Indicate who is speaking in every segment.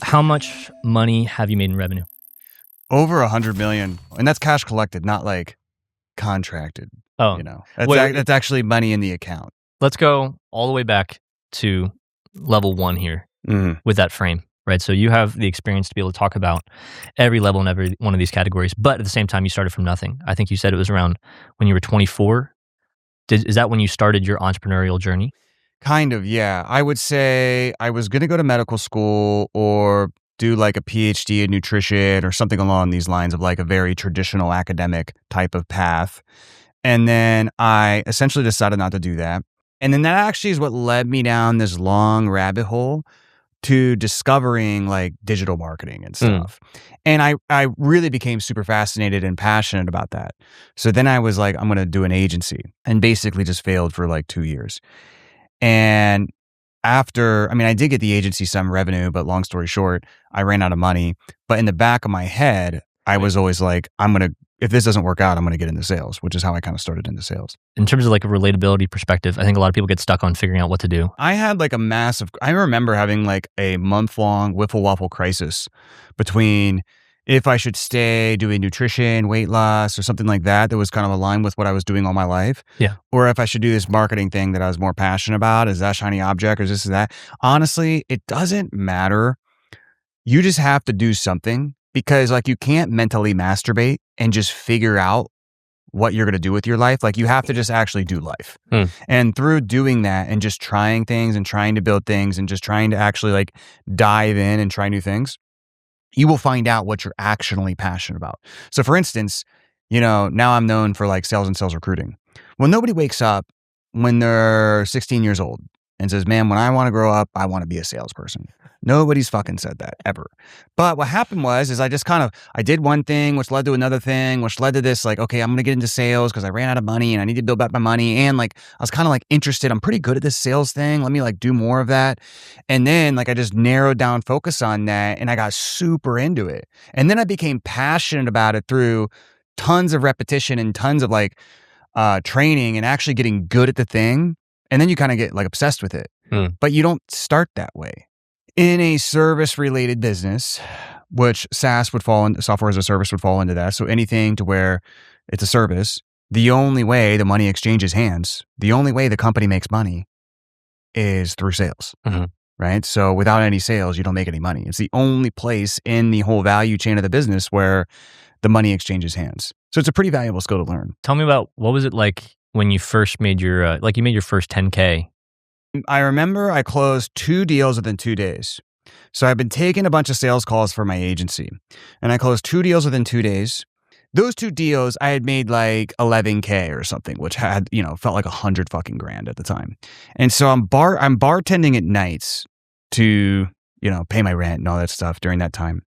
Speaker 1: How much money have you made in revenue?
Speaker 2: Over 100 million. And that's cash collected, not like contracted.
Speaker 1: Oh,
Speaker 2: That's actually money in the account.
Speaker 1: Let's go all the way back to level 1 here with that frame, right? So you have the experience to be able to talk about every level in every one of these categories, but at the same time, you started from nothing. I think you said it was around when you were 24. Is that when you started your entrepreneurial journey?
Speaker 2: Kind of, yeah. I would say I was going to go to medical school or do like a PhD in nutrition or something along these lines of like a very traditional academic type of path. And then I essentially decided not to do that. And then that actually is what led me down this long rabbit hole to discovering like digital marketing and stuff. And I really became super fascinated and passionate about that. So then I was like, I'm going to do an agency, and basically just failed for like 2 years. And after, I did get the agency some revenue, but long story short, I ran out of money. But in the back of my head, I was always like, if this doesn't work out, I'm going to get into sales, which is how I kind of started into sales.
Speaker 1: In terms of like a relatability perspective, I think a lot of people get stuck on figuring out what to do.
Speaker 2: I had like I remember having like a month-long wiffle waffle crisis between if I should stay doing nutrition, weight loss, or something like that was kind of aligned with what I was doing all my life.
Speaker 1: Yeah.
Speaker 2: Or if I should do this marketing thing that I was more passionate about. Is that shiny object or is this or that? Honestly, it doesn't matter. You just have to do something, because like you can't mentally masturbate and just figure out what you're going to do with your life. Like you have to just actually do life. And through doing that and just trying things and trying to build things and just trying to actually like dive in and try new things, you will find out what you're actually passionate about. So for instance, now I'm known for like sales and sales recruiting. Well, nobody wakes up when they're 16 years old and says, man, when I want to grow up, I want to be a salesperson. Nobody's fucking said that ever. But what happened is I just I did one thing, which led to another thing, which led to this, like, okay, I'm going to get into sales because I ran out of money and I need to build back my money. And like, I was kind of like interested. I'm pretty good at this sales thing. Let me like do more of that. And then like, I just narrowed down focus on that and I got super into it. And then I became passionate about it through tons of repetition and tons of like training and actually getting good at the thing. And then you kind of get like obsessed with it. But you don't start that way. In a service-related business, which SaaS would fall into, software as a service would fall into that. So anything to where it's a service, the only way the money exchanges hands, the only way the company makes money is through sales, right? So without any sales, you don't make any money. It's the only place in the whole value chain of the business where the money exchanges hands. So it's a pretty valuable skill to learn.
Speaker 1: Tell me about, what was it like when you first made your, you made your first 10K?
Speaker 2: I remember I closed 2 deals within 2 days. So I've been taking a bunch of sales calls for my agency, and I closed 2 deals within 2 days. Those 2 deals, I had made like 11K or something, which had, felt like 100 fucking grand at the time. And so I'm bartending at nights to, pay my rent and all that stuff during that time.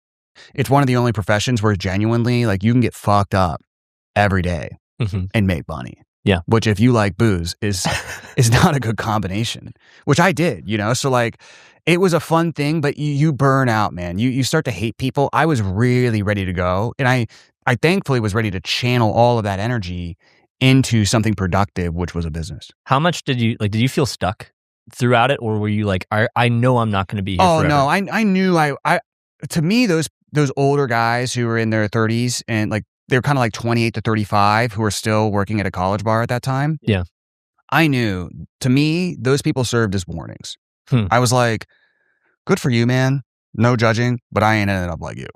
Speaker 2: It's one of the only professions where genuinely like you can get fucked up every day and make money.
Speaker 1: Yeah.
Speaker 2: Which if you like booze is not a good combination, which I did, So like it was a fun thing, but you burn out, man. You start to hate people. I was really ready to go. And I thankfully was ready to channel all of that energy into something productive, which was a business.
Speaker 1: How much did you feel stuck throughout it? Or were you like, I know I'm not going to be here forever?
Speaker 2: No, I knew to me, those older guys who were in their 30s and like, they were kind of like 28 to 35 who were still working at a college bar at that time.
Speaker 1: Yeah.
Speaker 2: I knew, to me, those people served as warnings. I was like, good for you, man. No judging, but I ain't ended up like you.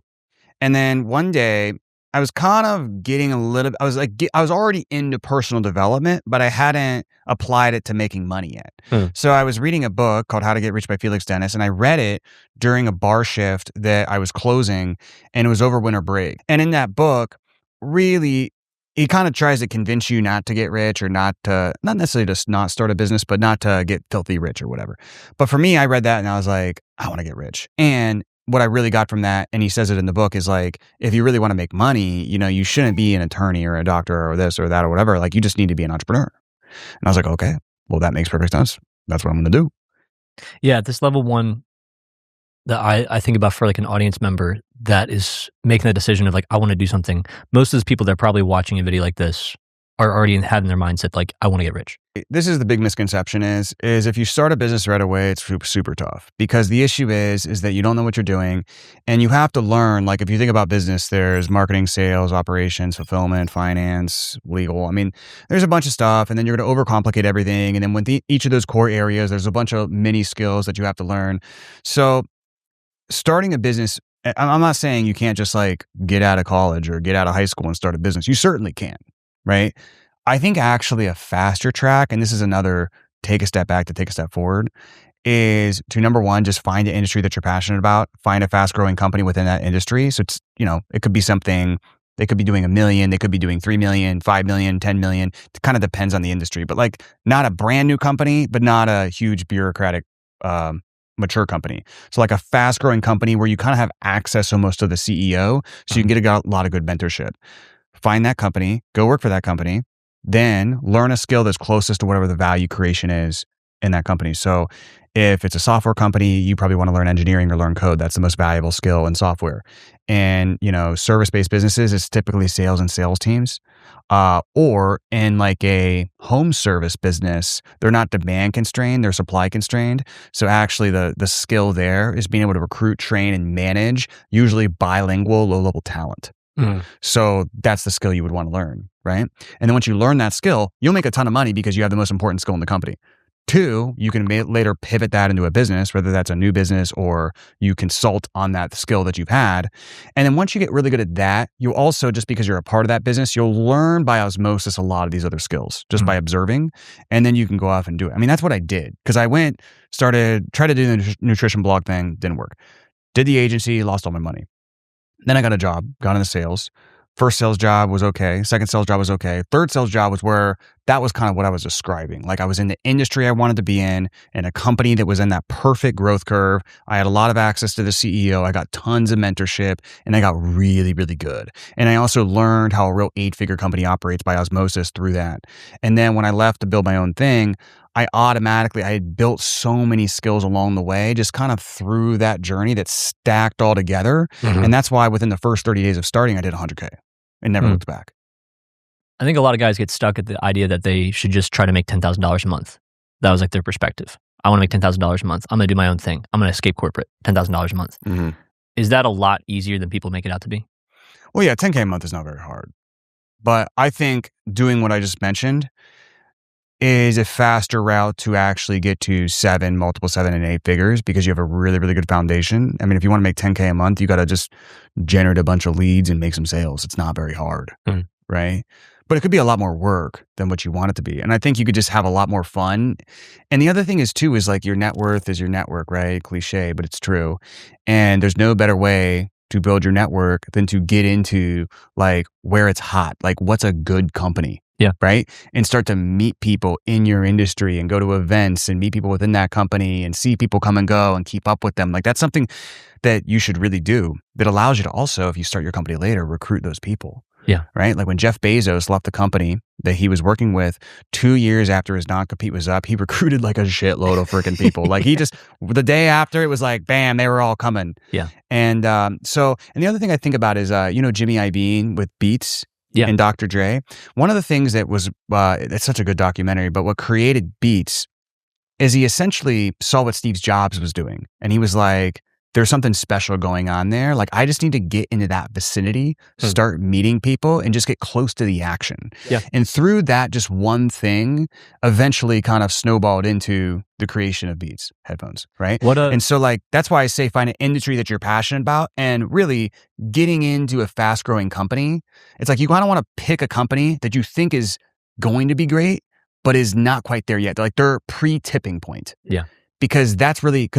Speaker 2: And then one day I was kind of getting I was already into personal development, but I hadn't applied it to making money yet. So I was reading a book called How to Get Rich by Felix Dennis, and I read it during a bar shift that I was closing, and it was over winter break. And in that book, really, he kind of tries to convince you not to get rich or not necessarily to not start a business, but not to get filthy rich or whatever. But for me, I read that and I was like, I want to get rich. And what I really got from that, and he says it in the book, is like, if you really want to make money, you shouldn't be an attorney or a doctor or this or that or whatever. Like, you just need to be an entrepreneur. And I was like, okay, well, that makes perfect sense. That's what I'm going to do.
Speaker 1: Yeah, at this level 1, that I think about for like an audience member that is making the decision of like, I want to do something. Most of those people, they're probably watching a video like this are already having their mindset like, I want to get rich.
Speaker 2: This is the big misconception is if you start a business right away, it's super, super tough because the issue is that you don't know what you're doing and you have to learn. Like if you think about business, there's marketing, sales, operations, fulfillment, finance, legal. I mean, there's a bunch of stuff and then you're going to overcomplicate everything. And then with each of those core areas, there's a bunch of mini skills that you have to learn. So starting a business, I'm not saying you can't just like get out of college or get out of high school and start a business. You certainly can, right? I think actually a faster track, and this is another take a step back to take a step forward, is to number one, just find an industry that you're passionate about, find a fast growing company within that industry. So it's, it could be something, they could be doing $1 million, they could be doing 3 million, 5 million, 10 million. It kind of depends on the industry, but like not a brand new company, but not a huge bureaucratic, mature company. So like a fast growing company where you kind of have access almost to the CEO. So you can get a lot of good mentorship. Find that company, go work for that company. Then learn a skill that's closest to whatever the value creation is in that company. So if it's a software company, you probably want to learn engineering or learn code. That's the most valuable skill in software. And, service-based businesses, it's typically sales and sales teams. Or in like a home service business, they're not demand constrained, they're supply constrained. So actually the skill there is being able to recruit, train, and manage usually bilingual, low-level talent. So that's the skill you would want to learn, right? And then once you learn that skill, you'll make a ton of money because you have the most important skill in the company. 2, you can later pivot that into a business, whether that's a new business or you consult on that skill that you've had. And then once you get really good at that, you also, just because you're a part of that business, you'll learn by osmosis a lot of these other skills just by observing. And then you can go off and do it. I mean, that's what I did because I tried to do the nutrition blog thing, didn't work. Did the agency, lost all my money. Then I got a job, got into sales. First sales job was okay. Second sales job was okay. Third sales job was where that was kind of what I was describing. Like I was in the industry I wanted to be in a company that was in that perfect growth curve. I had a lot of access to the CEO. I got tons of mentorship and I got really, really good. And I also learned how a real 8-figure company operates by osmosis through that. And then when I left to build my own thing, I had built so many skills along the way, just kind of through that journey that stacked all together. And that's why within the first 30 days of starting, I did 100K and never looked back.
Speaker 1: I think a lot of guys get stuck at the idea that they should just try to make $10,000 a month. That was like their perspective. I want to make $10,000 a month. I'm going to do my own thing. I'm going to escape corporate, $10,000 a month. Is that a lot easier than people make it out to be?
Speaker 2: Well, yeah, 10K a month is not very hard. But I think doing what I just mentioned is a faster route to actually get to multiple 7 and 8 figures because you have a really, really good foundation. I mean, if you want to make 10K a month, you got to just generate a bunch of leads and make some sales. It's not very hard, right? But it could be a lot more work than what you want it to be. And I think you could just have a lot more fun. And the other thing is too, is like your net worth is your network, right? Cliche, but it's true. And there's no better way to build your network than to get into like where it's hot, like what's a good company.
Speaker 1: Yeah.
Speaker 2: Right. And start to meet people in your industry and go to events and meet people within that company and see people come and go and keep up with them. Like that's something that you should really do that allows you to also, if you start your company later, recruit those people.
Speaker 1: Yeah.
Speaker 2: Right. Like when Jeff Bezos left the company that he was working with 2 years after his non-compete was up, he recruited like a shitload of freaking people. Like he just, the day after it was like, bam, they were all coming.
Speaker 1: Yeah.
Speaker 2: And and the other thing I think about is, Jimmy Iovine with Beats.
Speaker 1: Yeah.
Speaker 2: And Dr. Dre. One of the things that was, it's such a good documentary, but what created Beats is he essentially saw what Steve Jobs was doing. And he was like, there's something special going on there. Like, I just need to get into that vicinity, start meeting people and just get close to the action.
Speaker 1: Yeah.
Speaker 2: And through that, just one thing eventually kind of snowballed into the creation of Beats headphones, right? And so like, that's why I say find an industry that you're passionate about and really getting into a fast growing company. It's like, you kind of want to pick a company that you think is going to be great, but is not quite there yet. They're pre-tipping point.
Speaker 1: Yeah.
Speaker 2: Because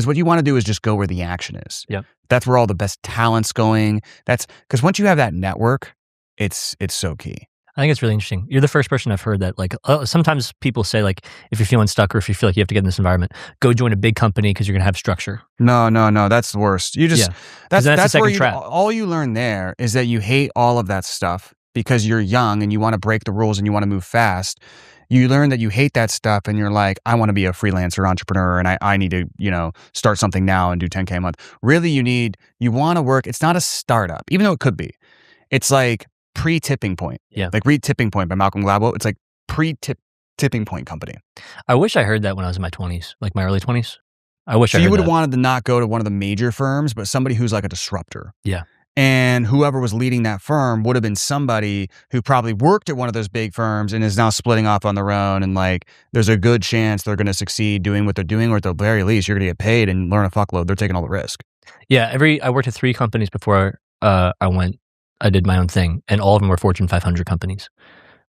Speaker 2: what you want to do is just go where the action is.
Speaker 1: Yeah.
Speaker 2: That's where all the best talent's going. That's because once you have that network, it's so key.
Speaker 1: I think it's really interesting. You're the first person I've heard that, like, sometimes people say, like, if you're feeling stuck or if you feel like you have to get in this environment, go join a big company because you're going to have structure.
Speaker 2: No, that's the worst. You just, that's where all you learn there is that you hate all of that stuff because you're young and you want to break the rules and you want to move fast. You learn that you hate that stuff and you're like, I want to be a freelancer entrepreneur and I need to, start something now and do 10K a month. Really, you want to work. It's not a startup, even though it could be. It's like pre-tipping point.
Speaker 1: Yeah.
Speaker 2: Like read Tipping Point by Malcolm Gladwell. It's like pre-tipping point company.
Speaker 1: I wish I heard that when I was in my 20s, like my early 20s. I wish
Speaker 2: So
Speaker 1: I heard
Speaker 2: you would have
Speaker 1: that.
Speaker 2: wanted to not go to one of the major firms, but somebody who's like a disruptor.
Speaker 1: Yeah.
Speaker 2: And whoever was leading that firm would have been somebody who probably worked at one of those big firms and is now splitting off on their own. And like, there's a good chance they're going to succeed doing what they're doing, or at the very least, you're going to get paid and learn a fuckload. They're taking all the risk.
Speaker 1: Yeah. I worked at 3 companies before I did my own thing, and all of them were Fortune 500 companies.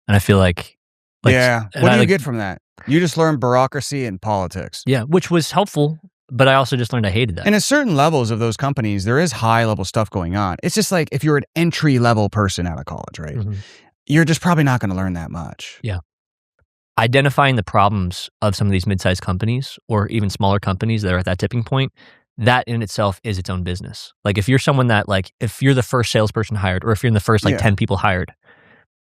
Speaker 1: And I feel like
Speaker 2: yeah. What do you get from that? You just learn bureaucracy and politics.
Speaker 1: Yeah, which was helpful, but I also just learned I hated that.
Speaker 2: And at certain levels of those companies, there is high level stuff going on. It's just like if you're an entry level person out of college, right? Mm-hmm. You're just probably not going to learn that much.
Speaker 1: Yeah. Identifying the problems of some of these mid-sized companies or even smaller companies that are at that tipping point, that in itself is its own business. Like if you're someone that if you're the first salesperson hired, or if you're in the first 10 people hired,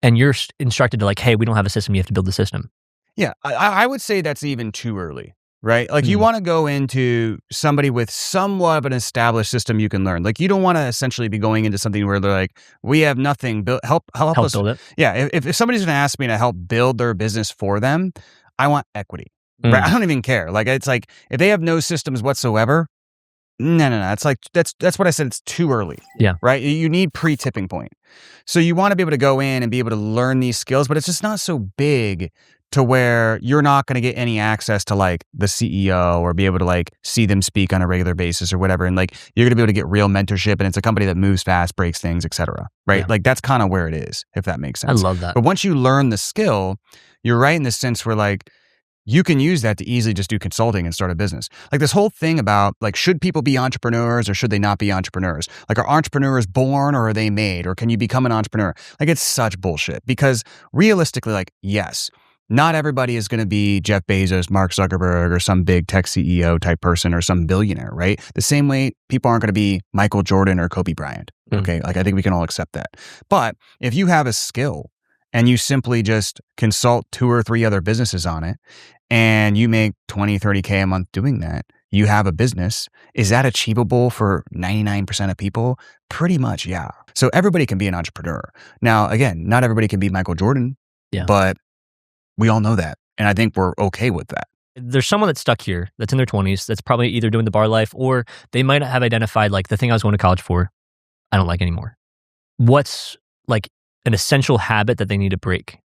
Speaker 1: and you're instructed to hey, we don't have a system, you have to build the system.
Speaker 2: Yeah, I would say that's even too early, right? Like you want to go into somebody with somewhat of an established system you can learn. Like you don't want to essentially be going into something where they're like, we have nothing, help us
Speaker 1: build it.
Speaker 2: Yeah, if somebody's going to ask me to help build their business for them, I want equity. Right? I don't even care. Like it's like if they have no systems whatsoever, no. It's like that's what I said. It's too early.
Speaker 1: Yeah.
Speaker 2: Right. You need pre-tipping point. So you want to be able to go in and be able to learn these skills, but it's just not so big to where you're not going to get any access to the CEO or be able to see them speak on a regular basis or whatever. And you're going to be able to get real mentorship, and it's a company that moves fast, breaks things, etc. Right. Yeah. That's kind of where it is, if that makes sense.
Speaker 1: I love that.
Speaker 2: But once you learn the skill, you're right in the sense where you can use that to easily just do consulting and start a business. This whole thing about should people be entrepreneurs or should they not be entrepreneurs? Are entrepreneurs born or are they made? Or can you become an entrepreneur? It's such bullshit, because realistically, yes, not everybody is going to be Jeff Bezos, Mark Zuckerberg, or some big tech CEO type person or some billionaire, right? The same way people aren't going to be Michael Jordan or Kobe Bryant. Okay. I think we can all accept that. But if you have a skill and you simply just consult 2 or 3 other businesses on it, and you make 20, 30K a month doing that, you have a business. Is that achievable for 99% of people? Pretty much, yeah. So everybody can be an entrepreneur. Now, again, not everybody can be Michael Jordan, but we all know that. And I think we're okay with that.
Speaker 1: There's someone that's stuck here, that's in their 20s, that's probably either doing the bar life, or they might have identified the thing I was going to college for, I don't like anymore. What's an essential habit that they need to break?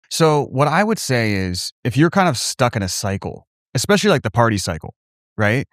Speaker 2: So what I would say is, if you're kind of stuck in a cycle, especially the party cycle, right?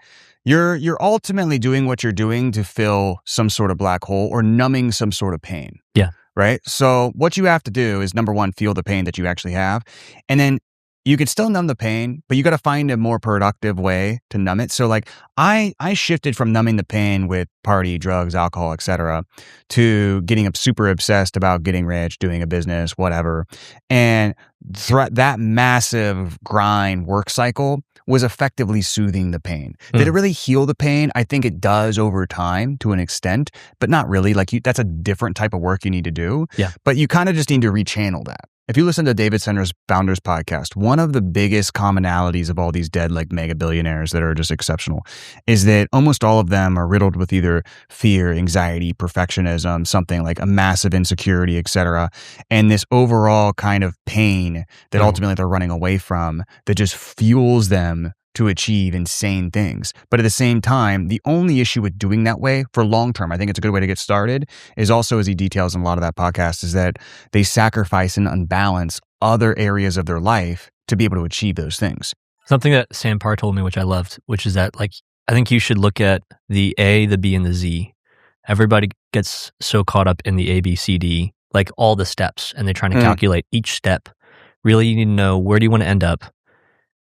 Speaker 2: You're ultimately doing what you're doing to fill some sort of black hole or numbing some sort of pain.
Speaker 1: Yeah.
Speaker 2: Right? So what you have to do is, number one, feel the pain that you actually have. And then you can still numb the pain, but you got to find a more productive way to numb it. So I shifted from numbing the pain with party, drugs, alcohol, etc., to getting super obsessed about getting rich, doing a business, whatever. And that massive grind work cycle was effectively soothing the pain. Did it really heal the pain? I think it does over time to an extent, but not really. That's a different type of work you need to do.
Speaker 1: Yeah.
Speaker 2: But you kind of just need to rechannel that. If you listen to David Sender's Founders podcast, one of the biggest commonalities of all these dead mega billionaires that are just exceptional is that almost all of them are riddled with either fear, anxiety, perfectionism, something like a massive insecurity, etc. And this overall kind of pain that ultimately they're running away from, that just fuels them to achieve insane things. But at the same time, the only issue with doing that way for long term, I think it's a good way to get started, is also, as he details in a lot of that podcast, is that they sacrifice and unbalance other areas of their life to be able to achieve those things.
Speaker 1: Something that Sam Parr told me, which I loved, which is that I think you should look at the A, the B, and the Z. Everybody gets so caught up in the A, B, C, D, all the steps, and they're trying to calculate each step. Really, you need to know, where do you want to end up?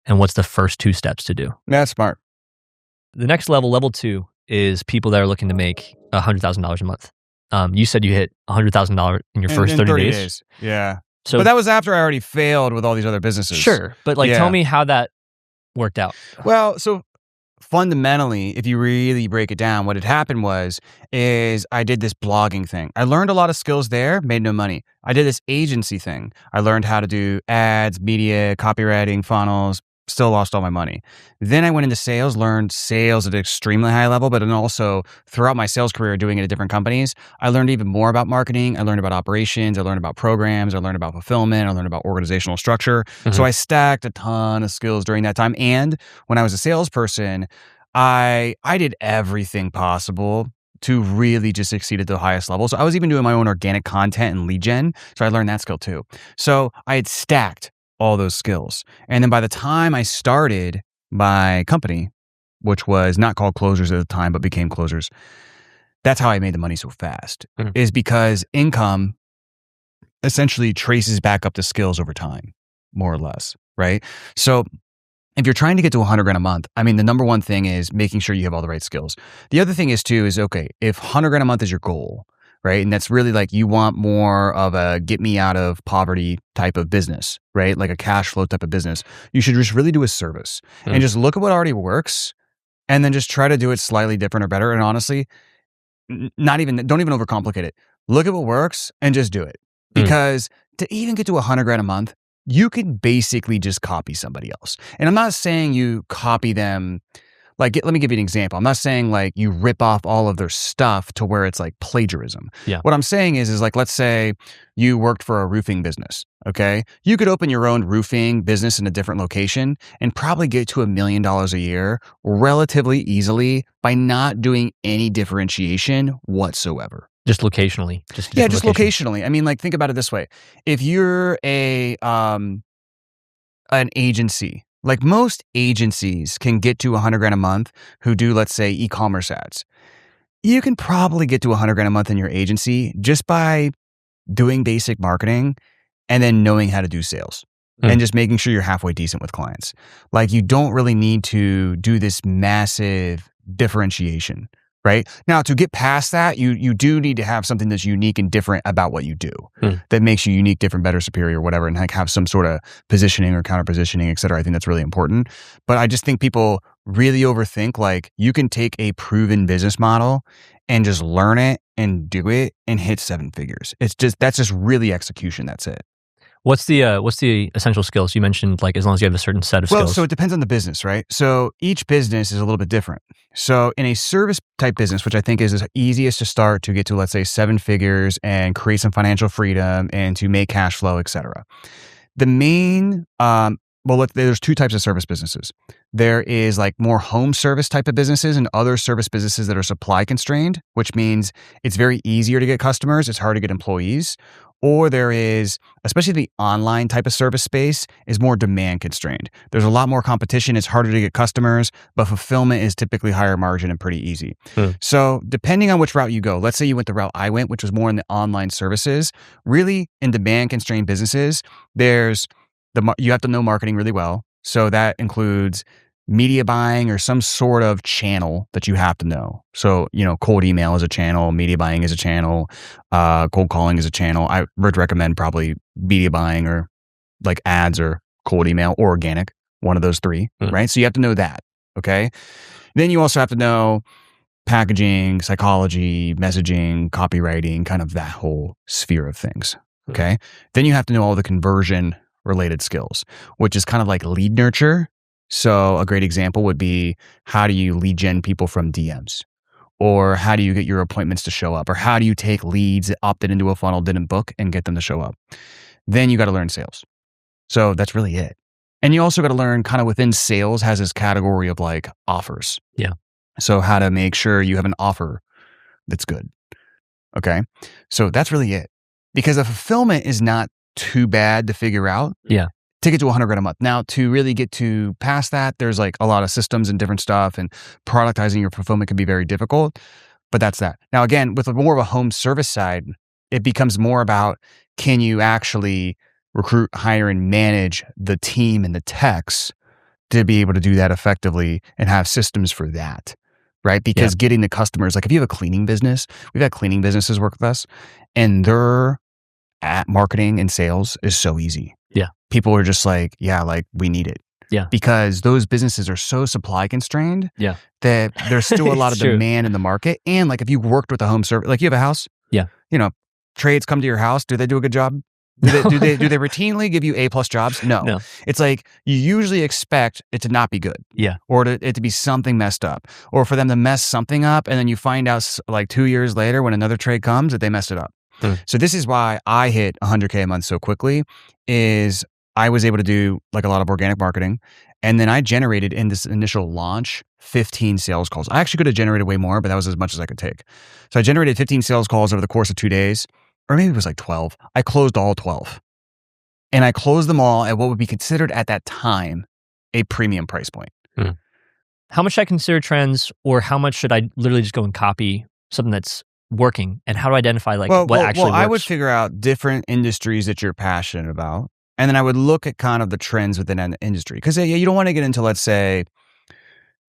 Speaker 1: And what's the first 2 steps to do?
Speaker 2: That's smart.
Speaker 1: The next level 2, is people that are looking to make $100,000 a month. You said you hit $100,000 in your first 30 days.
Speaker 2: Yeah.
Speaker 1: So,
Speaker 2: but that was after I already failed with all these other businesses.
Speaker 1: Sure. But tell me how that worked out.
Speaker 2: Well, so fundamentally, if you really break it down, what had happened is I did this blogging thing. I learned a lot of skills there, made no money. I did this agency thing. I learned how to do ads, media, copywriting, funnels, still lost all my money. Then I went into sales, learned sales at an extremely high level, but then also throughout my sales career doing it at different companies, I learned even more about marketing. I learned about operations. I learned about programs. I learned about fulfillment. I learned about organizational structure. So I stacked a ton of skills during that time. And when I was a salesperson, I did everything possible to really just succeed at the highest level. So I was even doing my own organic content and lead gen. So I learned that skill too. So I had stacked all those skills. And then by the time I started my company, which was not called Closers at the time, but became Closers, that's how I made the money so fast, is because income essentially traces back up the skills over time, more or less, right? So if you're trying to get to 100 grand a month, I mean, the number one thing is making sure you have all the right skills. The other thing is too, is okay, if 100 grand a month is your goal, right? And that's really like you want more of a get me out of poverty type of business, right? Like a cash flow type of business. You should just really do a service and just look at what already works and then just try to do it slightly different or better. And honestly, don't even overcomplicate it. Look at what works and just do it. Because to even get to 100 grand a month, you can basically just copy somebody else. And I'm not saying you copy them. Like, let me give you an example. I'm not saying like you rip off all of their stuff to where it's like plagiarism.
Speaker 1: Yeah.
Speaker 2: What I'm saying is like, let's say you worked for a roofing business. Okay. You could open your own roofing business in a different location and probably get to $1 million a year relatively easily by not doing any differentiation whatsoever.
Speaker 1: Just locationally. Just
Speaker 2: locationally. I mean, like, think about it this way. If you're an agency, like most agencies can get to 100 grand a month who do, let's say, e-commerce ads. You can probably get to 100 grand a month in your agency just by doing basic marketing and then knowing how to do sales and just making sure you're halfway decent with clients. Like, you don't really need to do this massive differentiation, right? Now, to get past that, you do need to have something that's unique and different about what you do that makes you unique, different, better, superior, whatever, and like have some sort of positioning or counter positioning, et cetera. I think that's really important. But I just think people really overthink, like, you can take a proven business model and just learn it and do it and hit 7 figures. That's just really execution. That's it.
Speaker 1: What's the essential skills? You mentioned, like, as long as you have a certain set of skills.
Speaker 2: Well, so it depends on the business, right? So each business is a little bit different. So in a service type business, which I think is the easiest to start to get to, let's say, 7 figures and create some financial freedom and to make cash flow, et cetera. The main, there's 2 types of service businesses. There is like more home service type of businesses and other service businesses that are supply constrained, which means it's very easier to get customers. It's hard to get employees. Or there is, especially the online type of service space, is more demand constrained. There's a lot more competition. It's harder to get customers, but fulfillment is typically higher margin and pretty easy. So depending on which route you go, let's say you went the route I went, which was more in the online services, really in demand constrained businesses, you have to know marketing really well. So that includes media buying or some sort of channel that you have to know. So, cold email is a channel, media buying is a channel, cold calling is a channel. I would recommend probably media buying or like ads or cold email or organic, one of those 3, right? So you have to know that, okay? Then you also have to know packaging, psychology, messaging, copywriting, kind of that whole sphere of things, okay? Then you have to know all the conversion related skills, which is kind of like lead nurture. So a great example would be, how do you lead gen people from DMs? Or how do you get your appointments to show up? Or how do you take leads that opted into a funnel, didn't book, and get them to show up? Then you got to learn sales. So that's really it. And you also got to learn, kind of within sales has this category of like offers.
Speaker 1: Yeah. So
Speaker 2: how to make sure you have an offer that's good. Okay. So that's really it. Because the fulfillment is not too bad to figure out.
Speaker 1: Yeah.
Speaker 2: To get to 100 grand a month. Now, to really get to past that, there's like a lot of systems and different stuff, and productizing your fulfillment can be very difficult, but that's that. Now, again, with more of a home service side, it becomes more about, can you actually recruit, hire, and manage the team and the techs to be able to do that effectively and have systems for that, right? Because getting the customers, like if you have a cleaning business, we've had cleaning businesses work with us, and their marketing and sales is so easy.
Speaker 1: Yeah.
Speaker 2: People are just like, we need it.
Speaker 1: Yeah.
Speaker 2: Because those businesses are so supply constrained that there's still a lot of
Speaker 1: true.
Speaker 2: demand in the market. And like if you worked with a home service, like you have a house.
Speaker 1: Yeah.
Speaker 2: Trades come to your house. Do they do a good job? Do they routinely give you A+ jobs? No.
Speaker 1: No.
Speaker 2: It's like you usually expect it to not be good.
Speaker 1: Yeah.
Speaker 2: Or it to be something messed up. Or for them to mess something up and then you find out like 2 years later when another trade comes that they messed it up. So this is why I hit 100K a month so quickly is I was able to do like a lot of organic marketing. And then I generated in this initial launch 15 sales calls. I actually could have generated way more, but that was as much as I could take. So I generated 15 sales calls over the course of 2 days, or maybe it was like 12. I closed all 12. And I closed them all at what would be considered at that time a premium price point.
Speaker 1: How much should I consider trends, or how much should I literally just go and copy something that's working? And how do I identify what actually works?
Speaker 2: I would figure out different industries that you're passionate about. And then I would look at kind of the trends within an industry. Because you don't want to get into, let's say,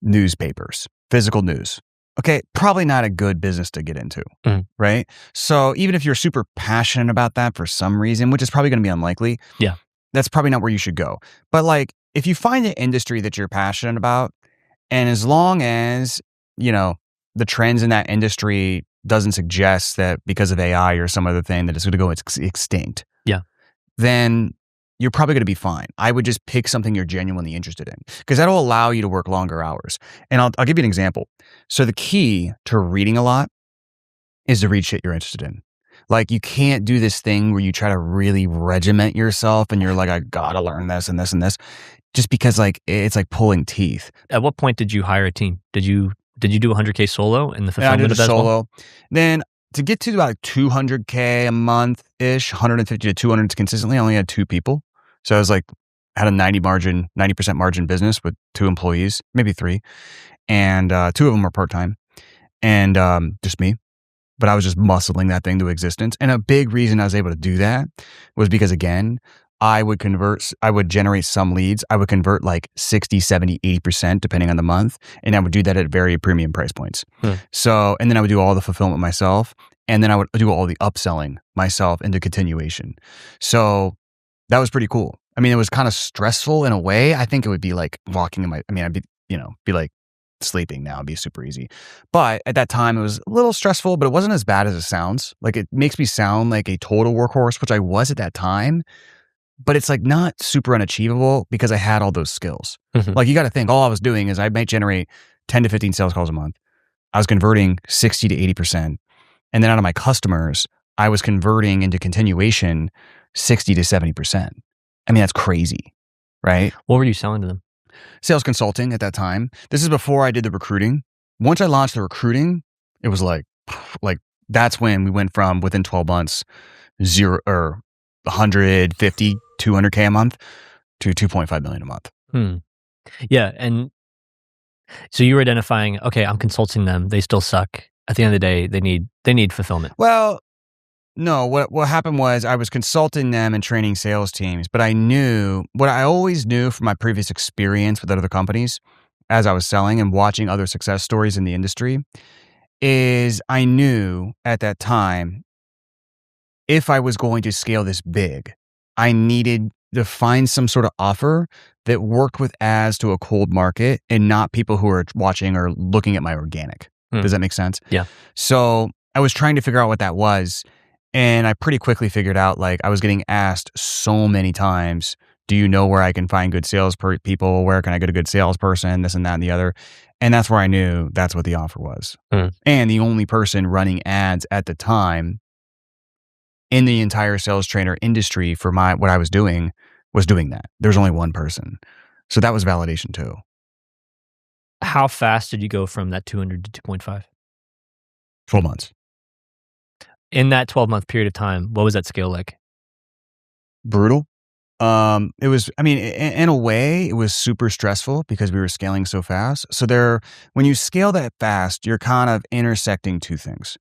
Speaker 2: newspapers, physical news. Okay, probably not a good business to get into, right? So even if you're super passionate about that for some reason, which is probably going to be unlikely, that's probably not where you should go. But like, if you find an industry that you're passionate about, and as long as, the trends in that industry doesn't suggest that because of AI or some other thing that it's going to go extinct, then you're probably going to be fine. I would just pick something you're genuinely interested in because that'll allow you to work longer hours. And I'll give you an example. So the key to reading a lot is to read shit you're interested in. Like you can't do this thing where you try to really regiment yourself and you're like, I gotta learn this and this and this, just because like it's like pulling teeth.
Speaker 1: At what point did you hire a team? Did you do 100K solo in the fulfillment
Speaker 2: of that? I did solo.
Speaker 1: Well?
Speaker 2: Then to get to about 200K a month-ish, 150 to 200 consistently, I only had 2 people. So I was like, had a 90% margin business with 2 employees, maybe 3. And 2 of them were part-time and just me. But I was just muscling that thing to existence. And a big reason I was able to do that was because, again, I would generate some leads. I would convert like 60, 70, 80% depending on the month. And I would do that at very premium price points. So, and then I would do all the fulfillment myself. And then I would do all the upselling myself into continuation. So that was pretty cool. I mean, it was kind of stressful in a way. I think it would be like walking in I'd be like sleeping now. It'd be super easy. But at that time, it was a little stressful, but it wasn't as bad as it sounds. Like it makes me sound like a total workhorse, which I was at that time. But it's like not super unachievable because I had all those skills. Like you got to think, all I was doing is I might generate 10 to 15 sales calls a month. I was converting 60 to 80%. And then out of my customers, I was converting into continuation 60 to 70%. I mean, that's crazy, right?
Speaker 1: What were you selling to them?
Speaker 2: Sales consulting at that time. This is before I did the recruiting. Once I launched the recruiting, it was like that's when we went from within 12 months, 150, 200K a month to 2.5 million a month.
Speaker 1: Yeah. And so you were identifying, okay, I'm consulting them. They still suck. At the end of the day, they need fulfillment.
Speaker 2: Well, no, what happened was I was consulting them and training sales teams, but I knew what I always knew from my previous experience with other companies as I was selling and watching other success stories in the industry is I knew at that time if I was going to scale this big, I needed to find some sort of offer that worked with ads to a cold market and not people who are watching or looking at my organic. Does that make sense?
Speaker 1: Yeah.
Speaker 2: So I was trying to figure out what that was. And I pretty quickly figured out, like, I was getting asked so many times, do you know where I can find good sales people? Where can I get a good salesperson? This and that and the other. And that's where I knew that's what the offer was. And the only person running ads at the time in the entire sales trainer industry for what I was doing that. There's only one person. So that was validation too.
Speaker 1: How fast did you go from that 200 to 2.5?
Speaker 2: 12 months.
Speaker 1: In that 12-month period of time, what was that scale like?
Speaker 2: Brutal. It was, I mean, in a way, it was super stressful because we were scaling so fast. So when you scale that fast, you're kind of intersecting 2 things.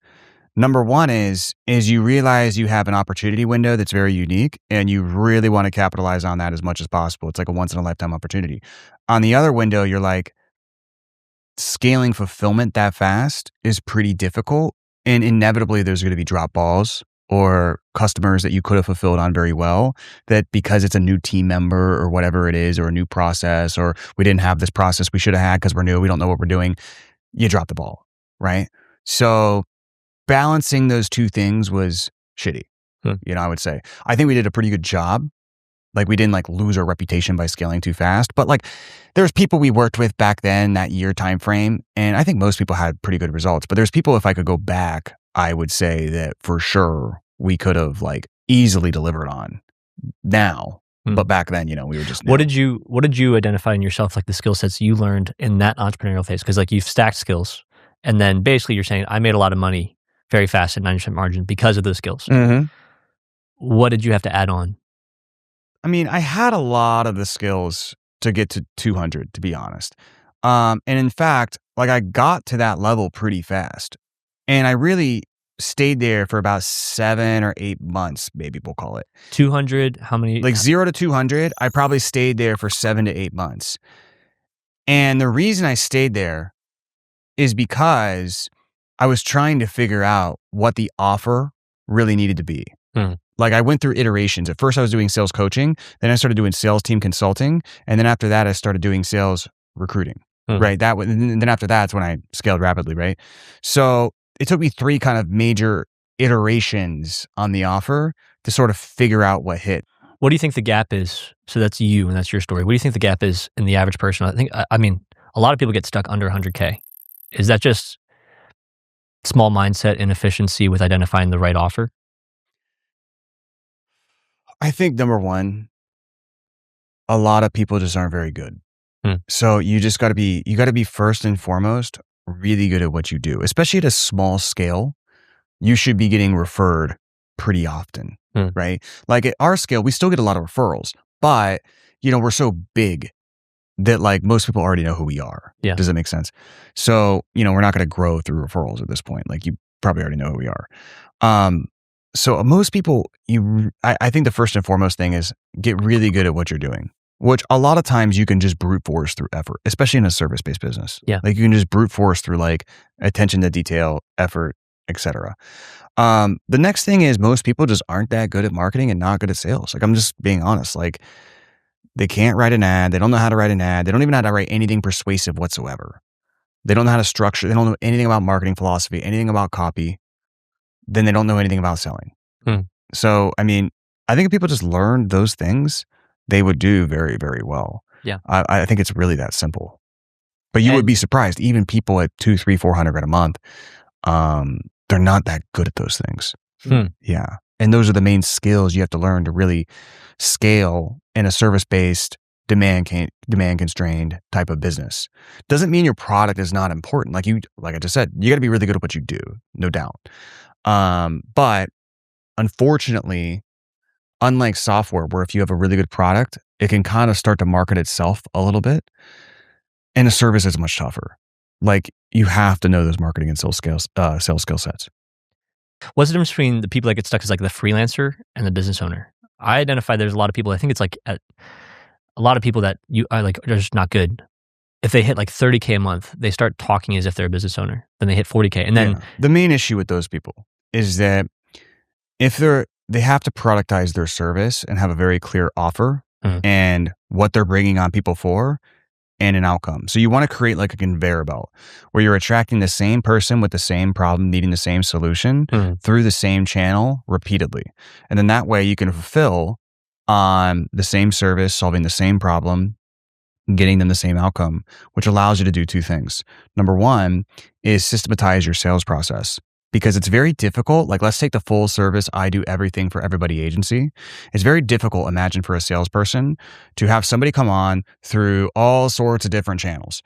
Speaker 2: Number one is you realize you have an opportunity window that's very unique and you really want to capitalize on that as much as possible. It's like a once in a lifetime opportunity. On the other window, you're like, scaling fulfillment that fast is pretty difficult. And inevitably there's going to be drop balls or customers that you could have fulfilled on very well that because it's a new team member or whatever it is, or a new process, or we didn't have this process we should have had because we're new, we don't know what we're doing, you drop the ball, right? So balancing those 2 things was shitty. I would say. I think we did a pretty good job. Like we didn't like lose our reputation by scaling too fast, but like there's people we worked with back then, that year time frame, and I think most people had pretty good results. But there's people, if I could go back, I would say that for sure we could have like easily delivered on now. But back then, we were just
Speaker 1: What did you identify in yourself, like the skill sets you learned in that entrepreneurial phase? Because like you've stacked skills, and then basically you're saying I made a lot of money very fast at 9% margin because of those skills. What did you have to add on?
Speaker 2: I mean, I had a lot of the skills to get to 200, to be honest. And in fact, like I got to that level pretty fast, and I really stayed there for about 7 or 8 months, maybe we'll call it.
Speaker 1: 200, how many?
Speaker 2: Like 0 to 200, I probably stayed there for 7 to 8 months. And the reason I stayed there is because I was trying to figure out what the offer really needed to be. Like I went through iterations. At first I was doing sales coaching, then I started doing sales team consulting, and then after that I started doing sales recruiting, right? And then after that's when I scaled rapidly, right? So it took me 3 kind of major iterations on the offer to sort of figure out what hit.
Speaker 1: What do you think the gap is? So that's you and that's your story. What do you think the gap is in the average person? I mean, a lot of people get stuck under 100K. Is that just small mindset inefficiency with identifying the right offer?
Speaker 2: I think number one, a lot of people just aren't very good. So you just got to be first and foremost really good at what you do, especially at a small scale. You should be getting referred pretty often, right? Like at our scale, we still get a lot of referrals, but we're so big that like most people already know who we are.
Speaker 1: Yeah.
Speaker 2: Does that make sense? So, we're not going to grow through referrals at this point. Like you probably already know who we are. So most people, I think the first and foremost thing is get really good at what you're doing, which a lot of times you can just brute force through effort, especially in a service-based business.
Speaker 1: Yeah.
Speaker 2: Like you can just brute force through like attention to detail, effort, etc. The next thing is most people just aren't that good at marketing and not good at sales. Like I'm just being honest. Like they can't write an ad. They don't know how to write an ad. They don't even know how to write anything persuasive whatsoever. They don't know how to structure. They don't know anything about marketing philosophy, anything about copy. Then they don't know anything about selling. So, I mean, I think if people just learned those things, they would do very, very well.
Speaker 1: Yeah.
Speaker 2: I think it's really that simple. But you would be surprised, even people at 200, 300, 400 a month, they're not that good at those things. Yeah. And those are the main skills you have to learn to really scale in a service-based, demand constrained type of business. Doesn't mean your product is not important. Like I just said, you got to be really good at what you do, no doubt. But unfortunately, unlike software, where if you have a really good product, it can kind of start to market itself a little bit. And a service is much tougher. Like you have to know those marketing and sales skill sets.
Speaker 1: What's the difference between the people that get stuck as like the freelancer and the business owner? I identify there's a lot of people. I think it's like a lot of people that are just not good. If they hit like 30K a month, they start talking as if they're a business owner. Then they hit 40K, and then
Speaker 2: the main issue with those people is that if they have to productize their service and have a very clear offer and what they're bringing on people for and an outcome. So you want to create like a conveyor belt where you're attracting the same person with the same problem, needing the same solution through the same channel repeatedly. And then that way you can fulfill on the same service, solving the same problem, getting them the same outcome, which allows you to do 2 things. Number 1 is systematize your sales process. Because it's very difficult. Like let's take the full service, I do everything for everybody agency. It's very difficult, imagine, for a salesperson to have somebody come on through all sorts of different channels.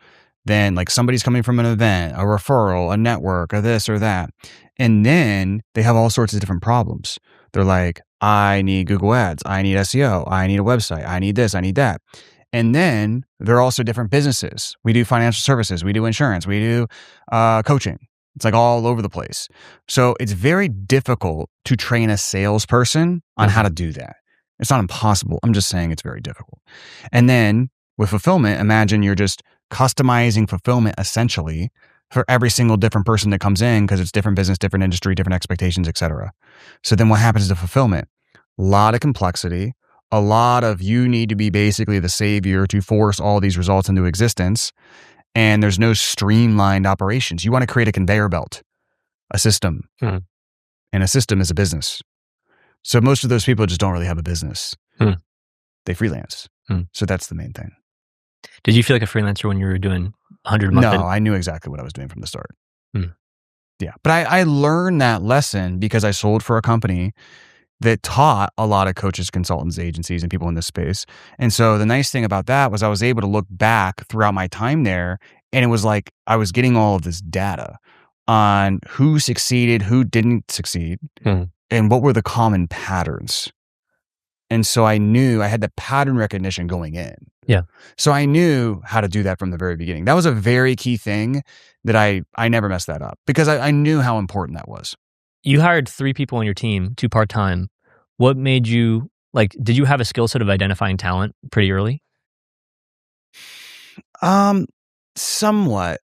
Speaker 2: Then like somebody's coming from an event, a referral, a network, or this or that. And then they have all sorts of different problems. They're like, I need Google Ads, I need SEO, I need a website, I need this, I need that. And then they're also different businesses. We do financial services, we do insurance, we do coaching. It's like all over the place. So it's very difficult to train a salesperson on how to do that. It's not impossible. I'm just saying it's very difficult. And then with fulfillment, imagine you're just customizing fulfillment essentially for every single different person that comes in because it's different business, different industry, different expectations, etc. So then what happens to fulfillment? A lot of complexity, a lot of you need to be basically the savior to force all these results into existence. And there's no streamlined operations. You want to create a conveyor belt, a system. And a system is a business. So most of those people just don't really have a business. They freelance. So that's the main thing.
Speaker 1: Did you feel like a freelancer when you were doing 100 a month?
Speaker 2: No, I knew exactly what I was doing from the start. Yeah. But I learned that lesson because I sold for a company that taught a lot of coaches, consultants, agencies, and people in this space. And so the nice thing about that was I was able to look back throughout my time there, and it was like I was getting all of this data on who succeeded, who didn't succeed, and what were the common patterns. And so I knew I had the pattern recognition going in.
Speaker 1: Yeah.
Speaker 2: So I knew how to do that from the very beginning. That was a very key thing that I never messed that up because I knew how important that was.
Speaker 1: You hired 3 people on your team, 2 part-time. What made you, did you have a skill set of identifying talent pretty early?
Speaker 2: Somewhat.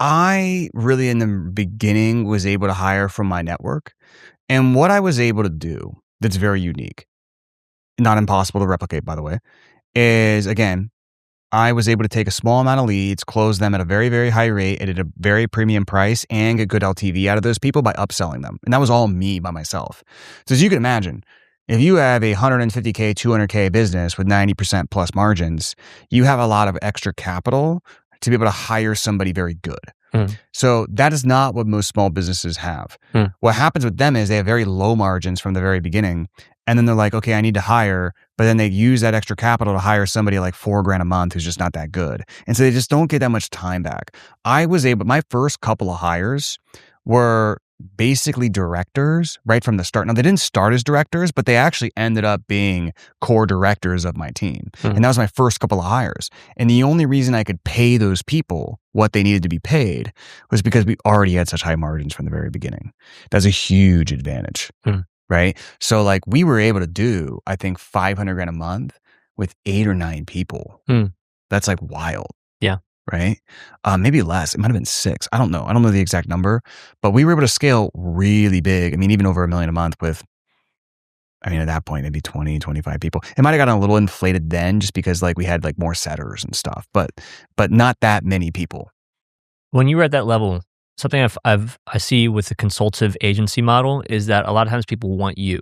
Speaker 2: I really in the beginning was able to hire from my network. And what I was able to do that's very unique, not impossible to replicate, by the way, is again, I was able to take a small amount of leads, close them at a very, very high rate and at a very premium price and get good LTV out of those people by upselling them. And that was all me by myself. So as you can imagine, if you have a 150K, 200K business with 90% plus margins, you have a lot of extra capital to be able to hire somebody very good. So that is not what most small businesses have. What happens with them is they have very low margins from the very beginning. And then they're like, okay, I need to hire, but then they use that extra capital to hire somebody like $4,000 a month who's just not that good. And so they just don't get that much time back. My first couple of hires were basically directors right from the start. Now they didn't start as directors, but they actually ended up being core directors of my team. And that was my first couple of hires. And the only reason I could pay those people what they needed to be paid was because we already had such high margins from the very beginning. That's a huge advantage. Right? So we were able to do, I think, $500,000 a month with 8 or 9 people. That's wild.
Speaker 1: Yeah.
Speaker 2: Right? Maybe less. It might've been 6. I don't know. I don't know the exact number, but we were able to scale really big. I mean, even over $1 million a month with, at that point, maybe 20, 25 people. It might've gotten a little inflated then just because we had more setters and stuff, but not that many people.
Speaker 1: When you were at that level, something I see with the consultative agency model is that a lot of times people want you.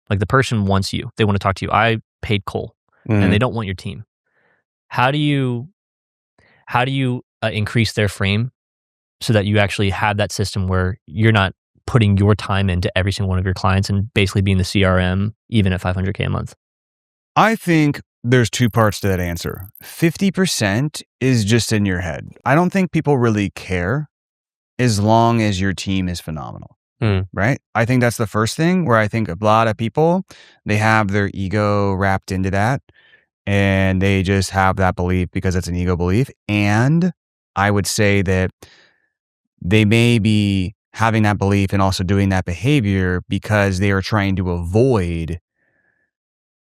Speaker 1: The person wants you. They want to talk to you. I paid Cole and they don't want your team. How do you increase their frame so that you actually have that system where you're not putting your time into every single one of your clients and basically being the CRM even at $500K a month?
Speaker 2: I think there's 2 parts to that answer. 50% is just in your head. I don't think people really care as long as your team is phenomenal, right? I think that's the first thing where I think a lot of people, they have their ego wrapped into that and they just have that belief because it's an ego belief. And I would say that they may be having that belief and also doing that behavior because they are trying to avoid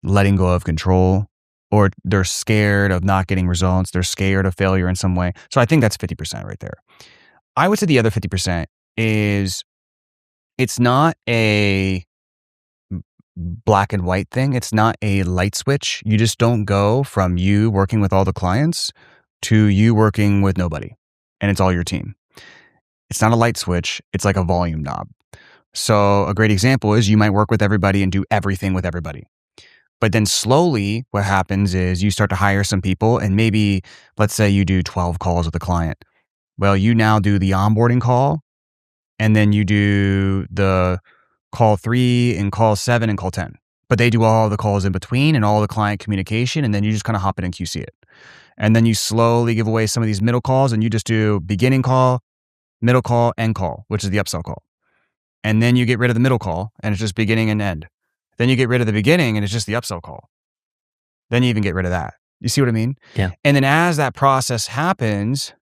Speaker 2: letting go of control, or they're scared of not getting results. They're scared of failure in some way. So I think that's 50% right there. I would say the other 50% is it's not a black and white thing. It's not a light switch. You just don't go from you working with all the clients to you working with nobody. And it's all your team. It's not a light switch. It's like a volume knob. So a great example is you might work with everybody and do everything with everybody. But then slowly what happens is you start to hire some people and maybe, let's say you do 12 calls with a client. Well, you now do the onboarding call, and then you do the call 3 and call 7 and call 10. But they do all the calls in between and all the client communication, and then you just kind of hop in and QC it. And then you slowly give away some of these middle calls, and you just do beginning call, middle call, end call, which is the upsell call. And then you get rid of the middle call, and it's just beginning and end. Then you get rid of the beginning, and it's just the upsell call. Then you even get rid of that. You see what I mean?
Speaker 1: Yeah.
Speaker 2: And then as that process happens,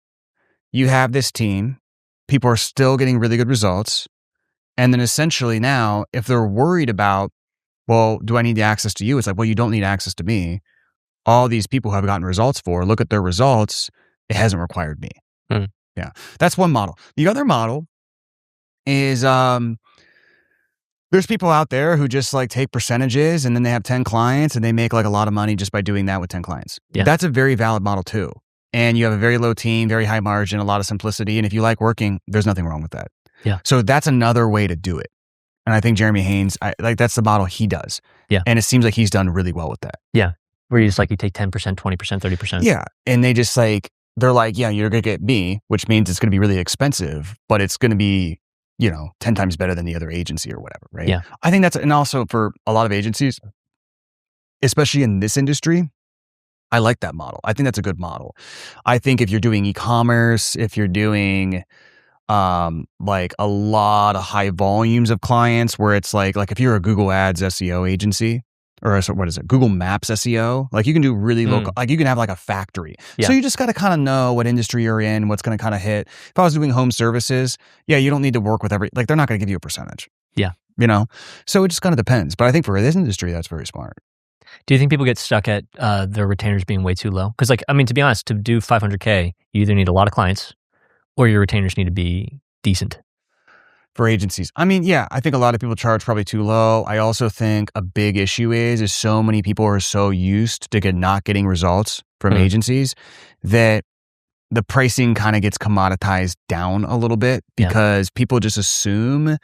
Speaker 2: you have this team, people are still getting really good results. And then essentially now, if they're worried about, well, do I need the access to you? It's like, well, you don't need access to me. All these people who have gotten results look at their results. It hasn't required me. Yeah. That's one model. The other model is, there's people out there who just take percentages and then they have 10 clients and they make a lot of money just by doing that with 10 clients.
Speaker 1: Yeah.
Speaker 2: That's a very valid model too. And you have a very low team, very high margin, a lot of simplicity. And if you like working, there's nothing wrong with that.
Speaker 1: Yeah.
Speaker 2: So that's another way to do it. And I think Jeremy Haynes, that's the model he does.
Speaker 1: Yeah.
Speaker 2: And it seems like he's done really well with that.
Speaker 1: Yeah. Where you just like, you take 10%, 20%, 30%.
Speaker 2: Yeah. And they just like, they're like, yeah, you're going to get me, which means it's going to be really expensive, but it's going to be, 10 times better than the other agency or whatever. Right.
Speaker 1: Yeah.
Speaker 2: I think and also for a lot of agencies, especially in this industry, I like that model. I think that's a good model. I think if you're doing e-commerce, if you're doing like a lot of high volumes of clients where it's like if you're a Google Ads SEO agency or what is it? Google Maps SEO, like you can do really local, like you can have like a factory.
Speaker 1: Yeah.
Speaker 2: So you just got to kind of know what industry you're in, what's going to kind of hit. If I was doing home services, you don't need to work with they're not going to give you a percentage.
Speaker 1: Yeah.
Speaker 2: So it just kind of depends. But I think for this industry, that's very smart.
Speaker 1: Do you think people get stuck at their retainers being way too low? Because to be honest, to do 500K, you either need a lot of clients or your retainers need to be decent.
Speaker 2: For agencies. I think a lot of people charge probably too low. I also think a big issue is so many people are so used to not getting results from agencies that the pricing kind of gets commoditized down a little bit because people just assume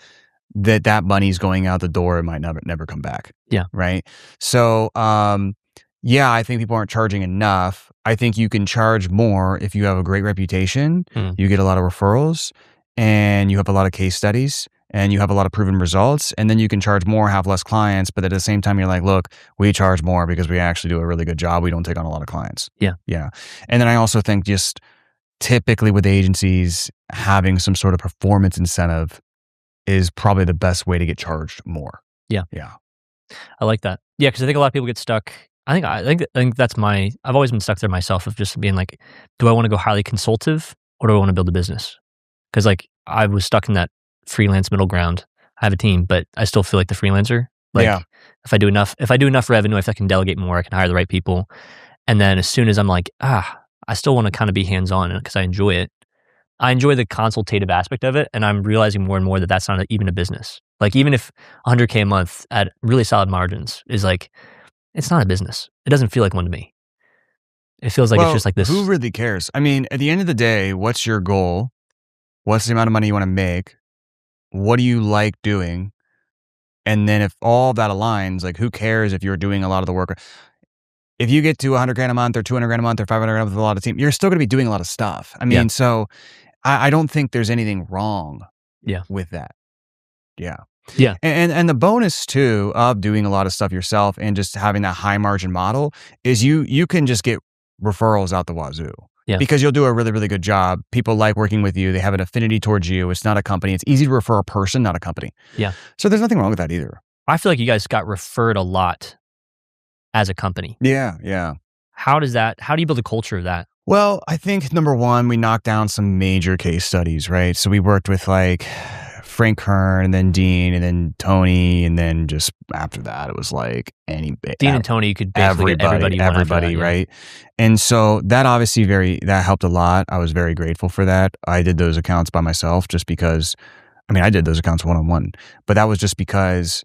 Speaker 2: that money's going out the door and might never come back.
Speaker 1: Yeah.
Speaker 2: Right. So, I think people aren't charging enough. I think you can charge more if you have a great reputation, you get a lot of referrals, and you have a lot of case studies, and you have a lot of proven results, and then you can charge more, have less clients, but at the same time, you're like, look, we charge more because we actually do a really good job. We don't take on a lot of clients.
Speaker 1: Yeah.
Speaker 2: Yeah. And then I also think just typically with agencies, having some sort of performance incentive is probably the best way to get charged more.
Speaker 1: Yeah.
Speaker 2: Yeah.
Speaker 1: I like that. Yeah, because I think a lot of people get stuck. I think that's I've always been stuck there myself of just being like, do I want to go highly consultative or do I want to build a business? Because I was stuck in that freelance middle ground. I have a team, but I still feel like the freelancer. If I do enough revenue, if I can delegate more, I can hire the right people. And then as soon as I'm like, I still want to kind of be hands-on because I enjoy it. I enjoy the consultative aspect of it, and I'm realizing more and more that that's not even a business. Like even if 100K a month at really solid margins is it's not a business. It doesn't feel like one to me. It feels like it's just like this.
Speaker 2: Who really cares? At the end of the day, what's your goal? What's the amount of money you want to make? What do you like doing? And then if all that aligns, who cares if you're doing a lot of the work? If you get to 100 grand a month or 200 grand a month or 500 grand with a lot of team, you're still going to be doing a lot of stuff. So I don't think there's anything wrong with that. Yeah.
Speaker 1: Yeah.
Speaker 2: And the bonus too of doing a lot of stuff yourself and just having that high margin model is you can just get referrals out the wazoo.
Speaker 1: Yeah.
Speaker 2: Because you'll do a really, really good job. People like working with you. They have an affinity towards you. It's not a company. It's easy to refer a person, not a company.
Speaker 1: Yeah.
Speaker 2: So there's nothing wrong with that either.
Speaker 1: I feel like you guys got referred a lot as a company.
Speaker 2: Yeah. Yeah.
Speaker 1: How do you build a culture of that?
Speaker 2: Well, I think number one, we knocked down some major case studies, right? So we worked with Frank Kern and then Dean and then Tony. And then just after that, it was
Speaker 1: Dean and Tony, you could basically get everybody,
Speaker 2: right? And so that obviously that helped a lot. I was very grateful for that. I did those accounts by myself just because, I did those accounts one-on-one, but that was just because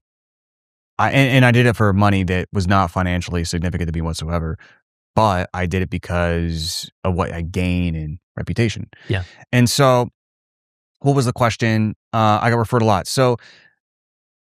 Speaker 2: I did it for money that was not financially significant to me whatsoever, but I did it because of what I gain in reputation.
Speaker 1: Yeah.
Speaker 2: And so what was the question? I got referred a lot. So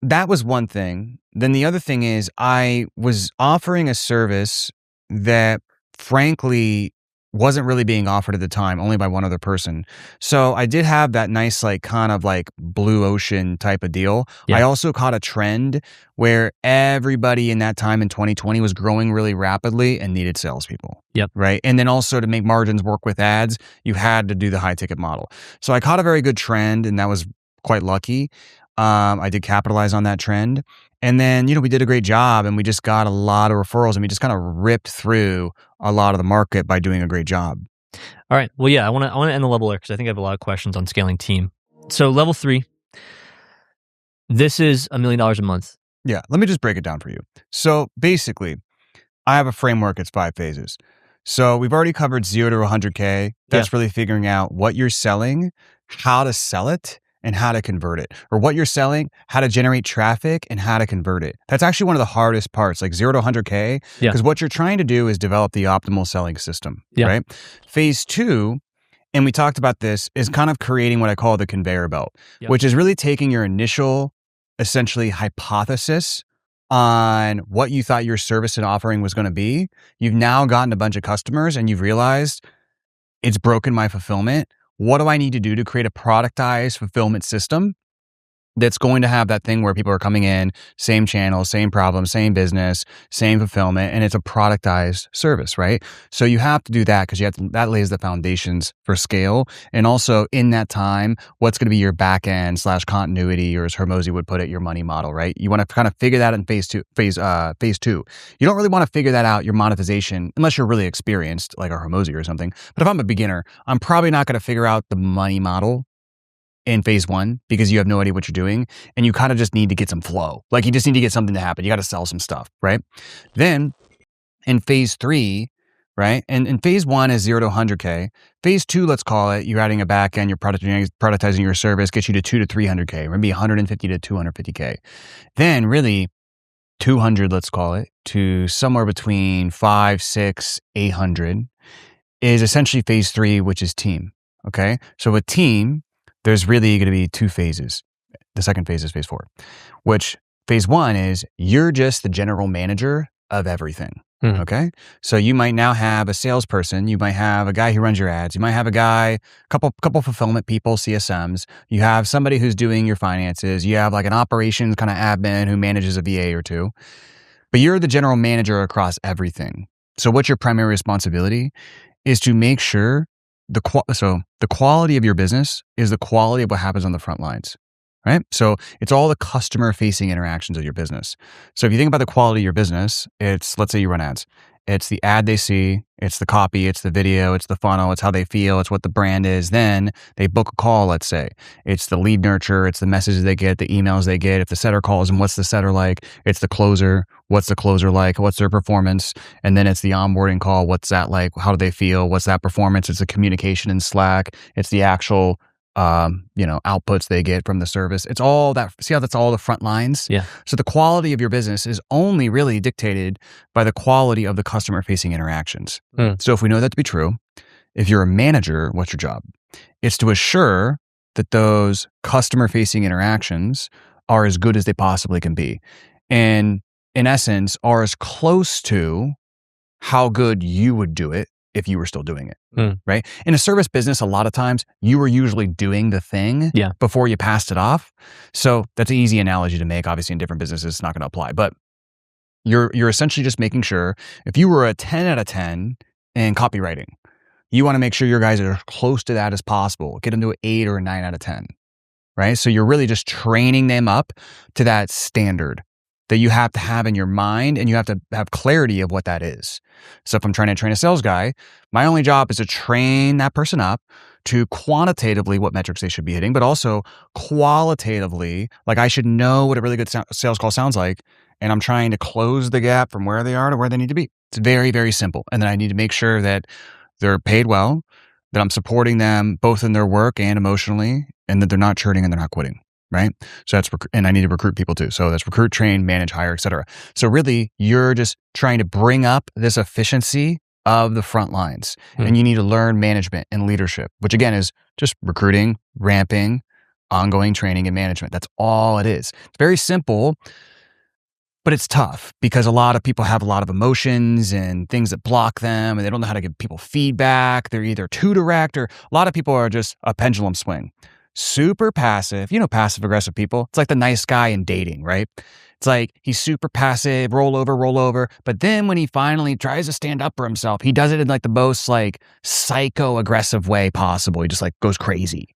Speaker 2: that was one thing. Then the other thing is I was offering a service that frankly wasn't really being offered at the time, only by one other person. So I did have that nice kind of blue ocean type of deal.
Speaker 1: Yeah.
Speaker 2: I also caught a trend where everybody in that time in 2020 was growing really rapidly and needed salespeople.
Speaker 1: Yep.
Speaker 2: Right. And then also to make margins work with ads, you had to do the high ticket model. So I caught a very good trend and that was quite lucky. I did capitalize on that trend. And then, we did a great job and we just got a lot of referrals and we just kind of ripped through a lot of the market by doing a great job.
Speaker 1: All right. Well, yeah, I want to end the level there because I think I have a lot of questions on scaling team. So level 3, this is $1 million a month.
Speaker 2: Yeah. Let me just break it down for you. So basically, I have a framework. It's 5 phases. So we've already covered 0 to 100K. That's really figuring out what you're selling, how to sell it, and how to convert it, or what you're selling, how to generate traffic and how to convert it. That's actually one of the hardest parts, 0 to 100K, because what you're trying to do is develop the optimal selling system, right? Phase 2, and we talked about this, is kind of creating what I call the conveyor belt, which is really taking your initial essentially hypothesis on what you thought your service and offering was going to be. You've now gotten a bunch of customers and you've realized it's broken my fulfillment. What do I need to do to create a productized fulfillment system that's going to have that thing where people are coming in, same channel, same problem, same business, same fulfillment, and it's a productized service, right? So you have to do that because that lays the foundations for scale. And also in that time, what's going to be your back end / continuity, or as Hormozi would put it, your money model, right? You want to kind of figure that in phase two. You don't really want to figure that out, your monetization, unless you're really experienced, like a Hormozi or something. But if I'm a beginner, I'm probably not going to figure out the money model in phase one because you have no idea what you're doing and you kind of just need to get some flow. Like you just need to get something to happen. You got to sell some stuff, right? Then in phase three, right? And in phase one is 0 to 100K. Phase two, let's call it, you're adding a back end, you're productizing your service, gets you to 2 to 300K, maybe 150 to 250K. Then really 200, let's call it, to somewhere between 5, 6, 800 is essentially phase three, which is team. Okay. So with team, there's really going to be two phases. The second phase is phase four, which phase one is you're just the general manager of everything. Mm-hmm. Okay. So you might now have a salesperson. You might have a guy who runs your ads. You might have a guy, couple fulfillment people, CSMs. You have somebody who's doing your finances. You have like an operations kind of admin who manages a VA or two, but you're the general manager across everything. So what's your primary responsibility is to make sure the quality of your business is the quality of what happens on the front lines, right? So it's all the customer facing interactions of your business. So if you think about the quality of your business, it's, let's say you run ads. It's the ad they see, it's the copy, it's the video, it's the funnel, it's how they feel, it's what the brand is. Then they book a call, let's say. It's the lead nurture, it's the messages they get, the emails they get. If the setter calls them, what's the setter like? It's the closer, what's the closer like? What's their performance? And then it's the onboarding call, what's that like? How do they feel? What's that performance? It's the communication in Slack. It's the actual outputs they get from the service. It's all that. See how that's all the front lines?
Speaker 1: Yeah.
Speaker 2: So the quality of your business is only really dictated by the quality of the customer facing interactions. So if we know that to be true, if you're a manager, what's your job? It's to assure that those customer facing interactions are as good as they possibly can be. And in essence, are as close to how good you would do it if you were still doing it, right? In a service business, a lot of times you were usually doing the thing before you passed it off. So that's an easy analogy to make. Obviously in different businesses, it's not going to apply, but you're essentially just making sure if you were a 10 out of 10 in copywriting, you want to make sure your guys are as close to that as possible. Get them to an 8 or a 9 out of 10, right? So you're really just training them up to that standard that you have to have in your mind, and you have to have clarity of what that is. So if I'm trying to train a sales guy, my only job is to train that person up to quantitatively what metrics they should be hitting, but also qualitatively, like I should know what a really good sales call sounds like, and I'm trying to close the gap from where they are to where they need to be. It's very, very simple. And then I need to make sure that they're paid well, that I'm supporting them both in their work and emotionally, and that they're not churning and they're not quitting. Right? So that's, and I need to recruit people too. So that's recruit, train, manage, hire, et cetera. So really you're just trying to bring up this efficiency of the front lines, and you need to learn management and leadership, which again is just recruiting, ramping, ongoing training and management. That's all it is. It's very simple, but it's tough because a lot of people have a lot of emotions and things that block them, and they don't know how to give people feedback. They're either too direct, or a lot of people are just a pendulum swing. Super passive, passive aggressive people. It's like the nice guy in dating, right? It's like he's super passive, roll over. But then when he finally tries to stand up for himself, he does it in like the most like psycho aggressive way possible. He just like goes crazy,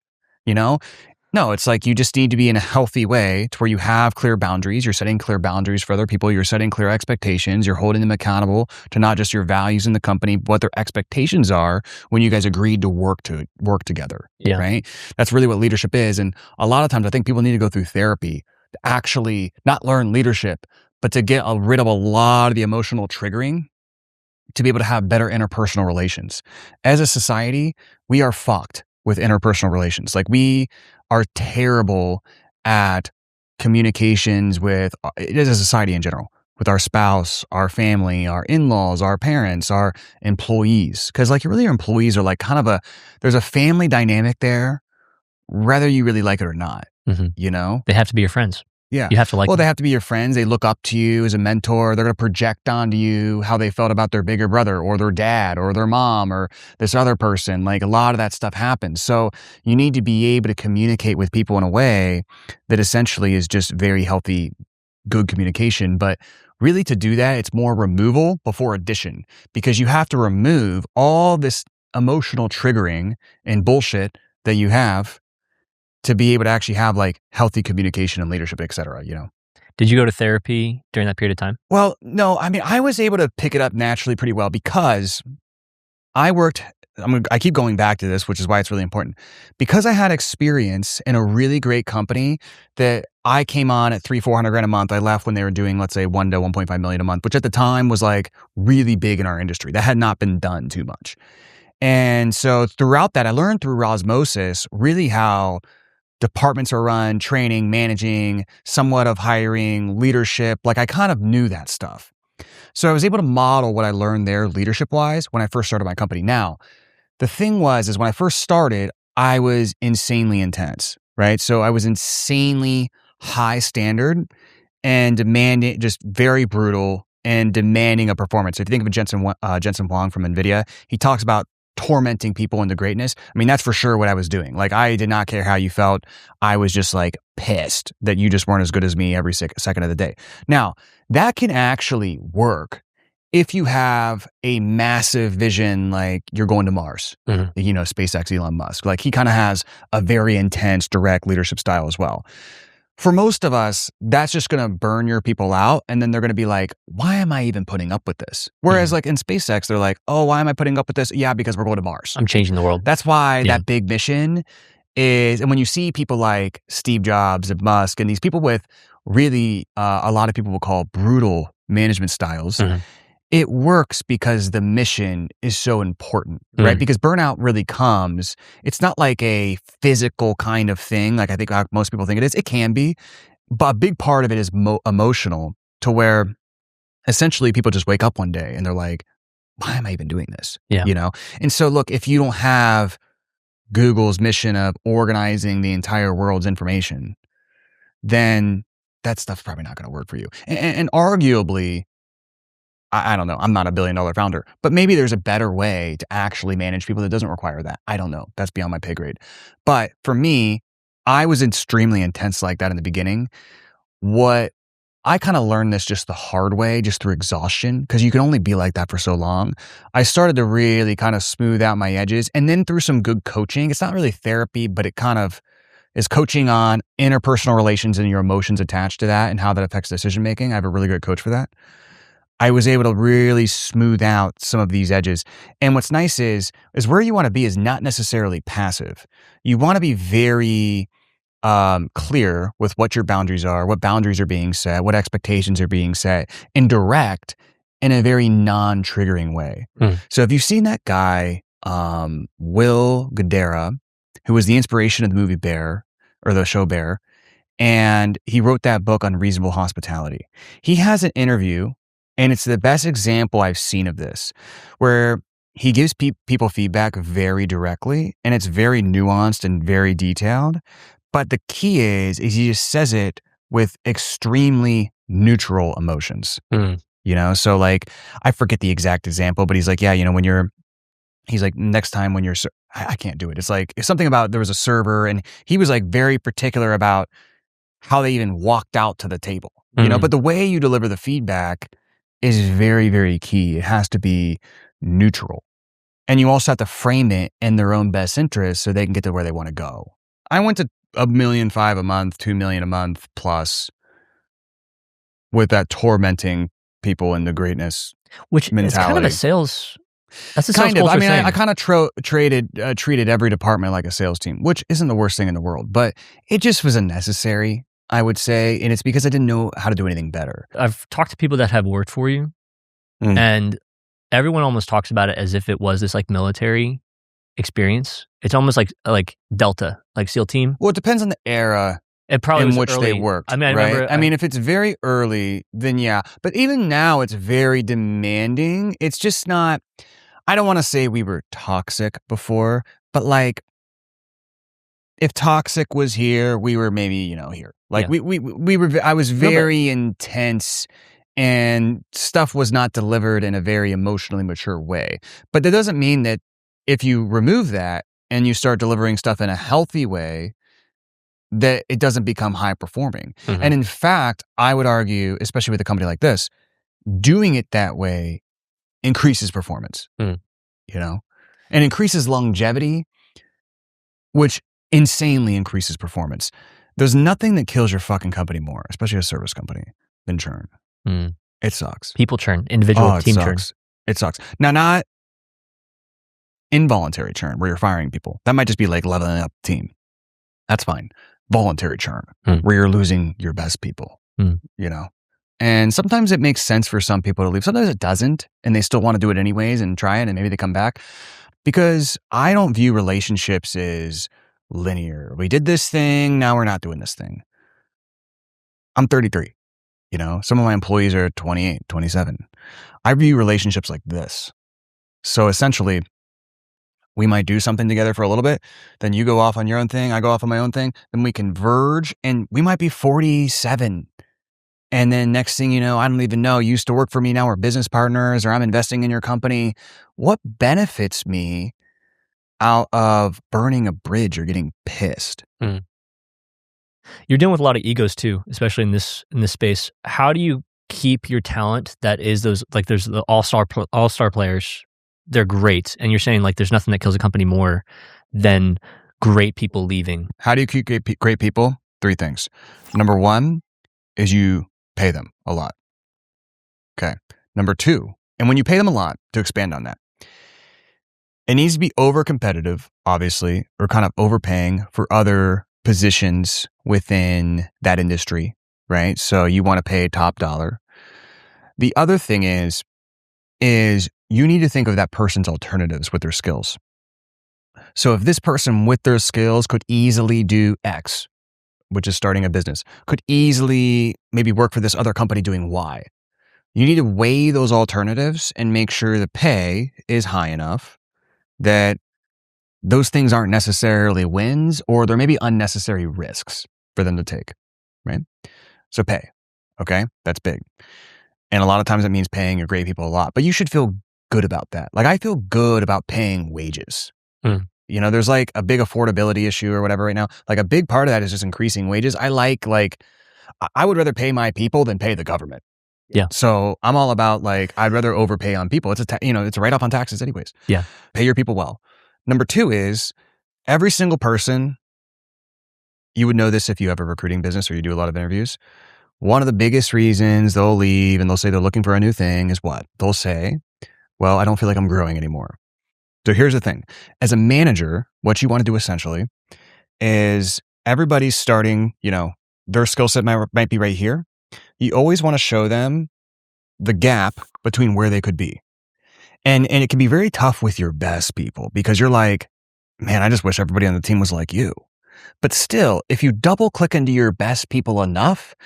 Speaker 2: No, it's like you just need to be in a healthy way to where you have clear boundaries. You're setting clear boundaries for other people. You're setting clear expectations. You're holding them accountable to not just your values in the company, but what their expectations are when you guys agreed to work together, right? That's really what leadership is. And a lot of times I think people need to go through therapy to actually not learn leadership, but to get rid of a lot of the emotional triggering to be able to have better interpersonal relations. As a society, we are fucked with interpersonal relations. Like we are terrible at communications with, it is a society in general, with our spouse, our family, our in-laws, our parents, our employees. Because like really your employees are like kind of there's a family dynamic there, whether you really like it or not,
Speaker 1: They have to be your friends.
Speaker 2: Yeah.
Speaker 1: You have to like
Speaker 2: Well,
Speaker 1: them.
Speaker 2: they have to be your friends. They look up to you as a mentor. They're going to project onto you how they felt about their bigger brother or their dad or their mom or this other person. Like a lot of that stuff happens. So you need to be able to communicate with people in a way that essentially is just very healthy, good communication. But really to do that, it's more removal before addition, because you have to remove all this emotional triggering and bullshit that you have to be able to actually have like healthy communication and leadership, et cetera, you know?
Speaker 1: Did you go to therapy during that period of time?
Speaker 2: Well, no, I mean, I was able to pick it up naturally pretty well because I worked, I keep going back to this, which is why it's really important. Because I had experience in a really great company that I came on at $300,000-400,000 a month. I left when they were doing, let's say, 1 to 1.5 million a month, which at the time was like really big in our industry. That had not been done too much. And so throughout that, I learned through osmosis really how departments are run, training, managing, somewhat of hiring, leadership. Like I kind of knew that stuff. So I was able to model what I learned there leadership wise when I first started my company. Now, the thing is when I first started, I was insanely intense, right? So I was insanely high standard and demanding, just very brutal and demanding a performance. So if you think of Jensen Huang from NVIDIA, he talks about tormenting people into greatness. I mean, that's for sure what I was doing. Like, I did not care how you felt. I was just like pissed that you just weren't as good as me every second of the day. Now, that can actually work if you have a massive vision, like you're going to Mars, you know, SpaceX, Elon Musk. Like he kind of has a very intense, direct leadership style as well. For most of us, that's just going to burn your people out. And then they're going to be like, why am I even putting up with this? Whereas like in SpaceX, they're like, oh, why am I putting up with this? Yeah, because we're going to Mars.
Speaker 1: I'm changing the world.
Speaker 2: That's why that big mission is, and when you see people like Steve Jobs and Musk and these people with really, a lot of people will call brutal management styles, it works because the mission is so important, right? Because burnout really comes, it's not like a physical kind of thing, like I think most people think it is. It can be, but a big part of it is emotional, to where essentially people just wake up one day and they're like, why am I even doing this? You know? And so look, if you don't have Google's mission of organizing the entire world's information, then that stuff's probably not going to work for you. And arguably, I don't know. I'm not a $1 billion founder, but maybe there's a better way to actually manage people that doesn't require that. I don't know. That's beyond my pay grade. But for me, I was extremely intense like that in the beginning. What I kind of learned this just the hard way, just through exhaustion, because you can only be like that for so long. I started to really kind of smooth out my edges, and then through some good coaching. It's not really therapy, but it kind of is coaching on interpersonal relations and your emotions attached to that and how that affects decision making. I have a really good coach for that. I was able to really smooth out some of these edges. And what's nice is where you want to be is not necessarily passive. You want to be very clear with what your boundaries are, what boundaries are being set, what expectations are being set, and direct in a very non-triggering way. So if you've seen that guy, Will Guidara, who was the inspiration of the movie Bear, or the show Bear, and he wrote that book on Reasonable Hospitality. He has an interview, and it's the best example I've seen of this, where he gives people feedback very directly, and it's very nuanced and very detailed. But the key is he just says it with extremely neutral emotions. You know, so like, I forget the exact example, but he's like, yeah, you know, he's like, next time when I can't do it. It's like, it's something about, there was a server, and he was like very particular about how they even walked out to the table, you know, but the way you deliver the feedback is very, very key. It has to be neutral. And you also have to frame it in their own best interest so they can get to where they want to go. I went to $1.5 million a month, $2 million a month plus with that tormenting people into greatness,
Speaker 1: which
Speaker 2: mentality.
Speaker 1: It's kind of a sales. That's a sales
Speaker 2: kind of. I mean,
Speaker 1: I
Speaker 2: kind of treated every department like a sales team, which isn't the worst thing in the world, but it just was unnecessary, I would say. And it's because I didn't know how to do anything better.
Speaker 1: I've talked to people that have worked for you, and everyone almost talks about it as if it was this like military experience. It's almost like Delta, like SEAL team.
Speaker 2: Well, it depends on the era.
Speaker 1: It probably
Speaker 2: in which
Speaker 1: early.
Speaker 2: they worked.
Speaker 1: I mean,
Speaker 2: I mean, if it's very early, then yeah. But even now, it's very demanding. It's just not. I don't want to say we were toxic before, but like, if toxic was here, we were maybe, you know, here. Like I was very intense, and stuff was not delivered in a very emotionally mature way. But that doesn't mean that if you remove that and you start delivering stuff in a healthy way, that it doesn't become high performing.
Speaker 1: Mm-hmm.
Speaker 2: And in fact, I would argue, especially with a company like this, doing it that way increases performance, and increases longevity, which insanely increases performance. There's nothing that kills your fucking company more, especially a service company, than churn. It sucks.
Speaker 1: People churn, individual team churn.
Speaker 2: It sucks. Now, not involuntary churn where you're firing people. That might just be like leveling up the team. That's fine. Voluntary churn where you're losing your best people, And sometimes it makes sense for some people to leave. Sometimes it doesn't, and they still want to do it anyways and try it, and maybe they come back. Because I don't view relationships as linear. We did this thing, now we're not doing this thing. I'm 33. Some of my employees are 28, 27. I view relationships like this. So essentially, we might do something together for a little bit. Then you go off on your own thing. I go off on my own thing. Then we converge, and we might be 47. And then next thing you know, I don't even know, you used to work for me, now we're business partners, or I'm investing in your company. What benefits me out of burning a bridge or getting pissed?
Speaker 1: You're dealing with a lot of egos too, especially in this space. How do you keep your talent that is those, like there's the all-star players, they're great. And you're saying like there's nothing that kills a company more than great people leaving.
Speaker 2: How do you keep great people? 3 things. Number 1 is you pay them a lot. Okay. Number 2, and when you pay them a lot, to expand on that, it needs to be over competitive, obviously, or kind of overpaying for other positions within that industry, right? So you want to pay top dollar. The other thing is you need to think of that person's alternatives with their skills. So if this person with their skills could easily do X, which is starting a business, could easily maybe work for this other company doing Y, you need to weigh those alternatives and make sure the pay is high enough that those things aren't necessarily wins, or there may be unnecessary risks for them to take, right? So pay, okay? That's big. And a lot of times it means paying your great people a lot, but you should feel good about that. Like I feel good about paying wages. There's like a big affordability issue or whatever right now. Like a big part of that is just increasing wages. I would rather pay my people than pay the government.
Speaker 1: Yeah.
Speaker 2: So I'm all about like, I'd rather overpay on people. It's it's a write-off on taxes anyways.
Speaker 1: Yeah.
Speaker 2: Pay your people well. Number 2 is every single person, you would know this if you have a recruiting business or you do a lot of interviews. One of the biggest reasons they'll leave and they'll say they're looking for a new thing is what? They'll say, well, I don't feel like I'm growing anymore. So here's the thing. As a manager, what you want to do essentially is everybody's starting, their skill set might be right here. You always want to show them the gap between where they could be. And it can be very tough with your best people because you're like, man, I just wish everybody on the team was like you. But still, if you double click into your best people enough,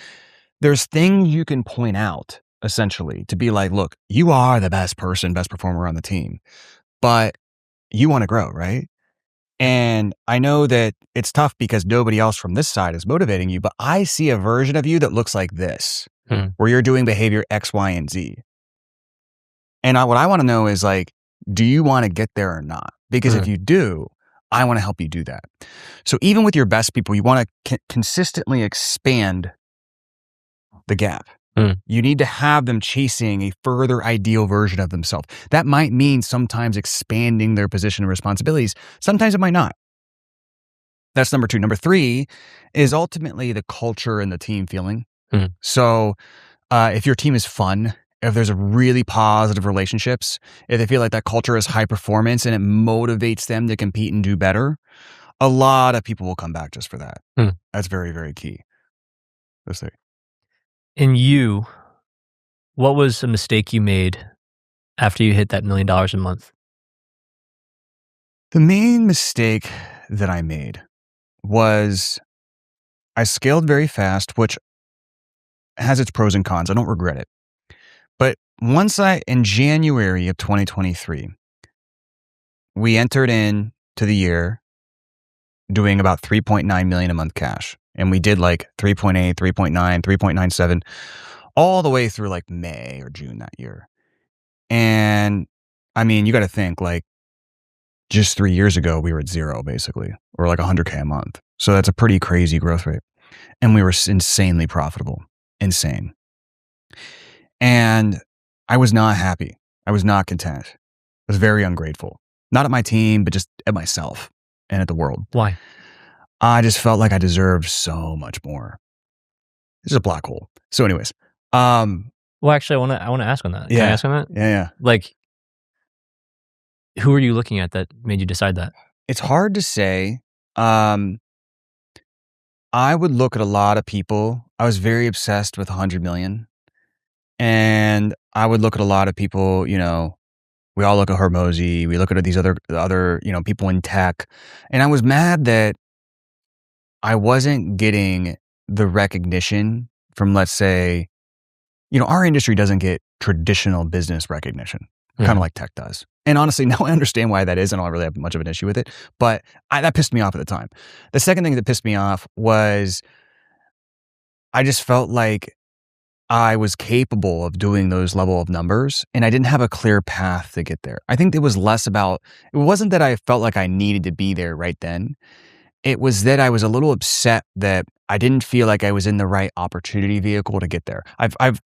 Speaker 2: there's things you can point out essentially to be like, look, you are the best performer on the team, but you want to grow, right? And I know that it's tough because nobody else from this side is motivating you, but I see a version of you that looks like this, where you're doing behavior X, Y, and Z. And what I want to know is like, do you want to get there or not? Because if you do, I want to help you do that. So even with your best people, you want to consistently expand the gap. You need to have them chasing a further ideal version of themselves. That might mean sometimes expanding their position and responsibilities. Sometimes it might not. That's number 2. Number 3 is ultimately the culture and the team feeling. So if your team is fun, if there's a really positive relationships, if they feel like that culture is high performance and it motivates them to compete and do better, a lot of people will come back just for that. That's very, very key. Let's say.
Speaker 1: In you, what was a mistake you made after you hit that $1 million a month?
Speaker 2: The main mistake that I made was I scaled very fast, which has its pros and cons. I don't regret it. But in January of 2023, we entered into the year doing about $3.9 million a month cash And we did like 3.8, 3.9, 3.97, all the way through like May or June that year. And I mean, you got to think like just 3 years ago, we were at zero basically, or like 100K a month. So that's a pretty crazy growth rate. And we were insanely profitable, insane. And I was not happy. I was not content. I was very ungrateful, not at my team, but just at myself and at the world.
Speaker 1: Why?
Speaker 2: I just felt like I deserved so much more. It's a black hole. So anyways,
Speaker 1: well, actually, I want to ask on that.
Speaker 2: Yeah.
Speaker 1: Can I ask on that?
Speaker 2: Yeah.
Speaker 1: Like, who are you looking at that made you decide that?
Speaker 2: It's hard to say. I would look at a lot of people. I was very obsessed with 100 million. And I would look at a lot of people, you know, we all look at Hormozy, we look at these other, you know, people in tech. And I was mad that I wasn't getting the recognition from, let's say, you know, our industry doesn't get traditional business recognition, kind of like tech does. And honestly, now I understand why that is, and I don't really have much of an issue with it. But that pissed me off at the time. The second thing that pissed me off was I just felt like I was capable of doing those level of numbers, and I didn't have a clear path to get there. I think it was less about, it wasn't that I felt like I needed to be there right then. It was that I was a little upset that I didn't feel like I was in the right opportunity vehicle to get there. I've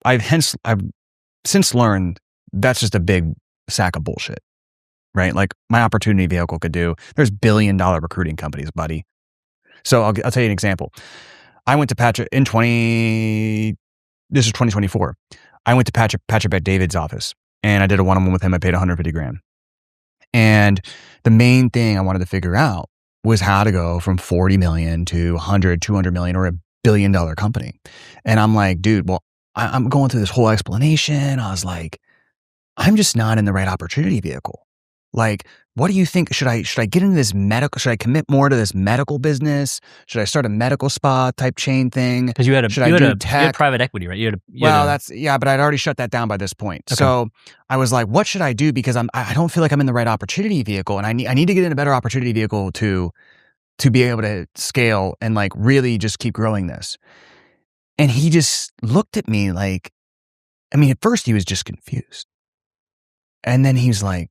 Speaker 2: since learned that's just a big sack of bullshit, right? Like my opportunity vehicle could do, there's $1 billion recruiting companies, buddy. So I'll tell you an example. I went to Patrick this is 2024. I went to Patrick Bet-David's office and I did a one-on-one with him. I paid $150,000. And the main thing I wanted to figure out was how to go from 40 million to 100, 200 million or $1 billion company. And I'm like, dude, well, I'm going through this whole explanation. I was like, I'm just not in the right opportunity vehicle. Like, what do you think? Should I get into this medical? Should I commit more to this medical business? Should I start a medical spa type chain thing?
Speaker 1: Because you had private equity, right?
Speaker 2: But I'd already shut that down by this point. Okay. So I was like, what should I do? Because I don't feel like I'm in the right opportunity vehicle, and I need to get in a better opportunity vehicle to be able to scale and like really just keep growing this. And he just looked at me like, I mean, at first he was just confused, and then he's like,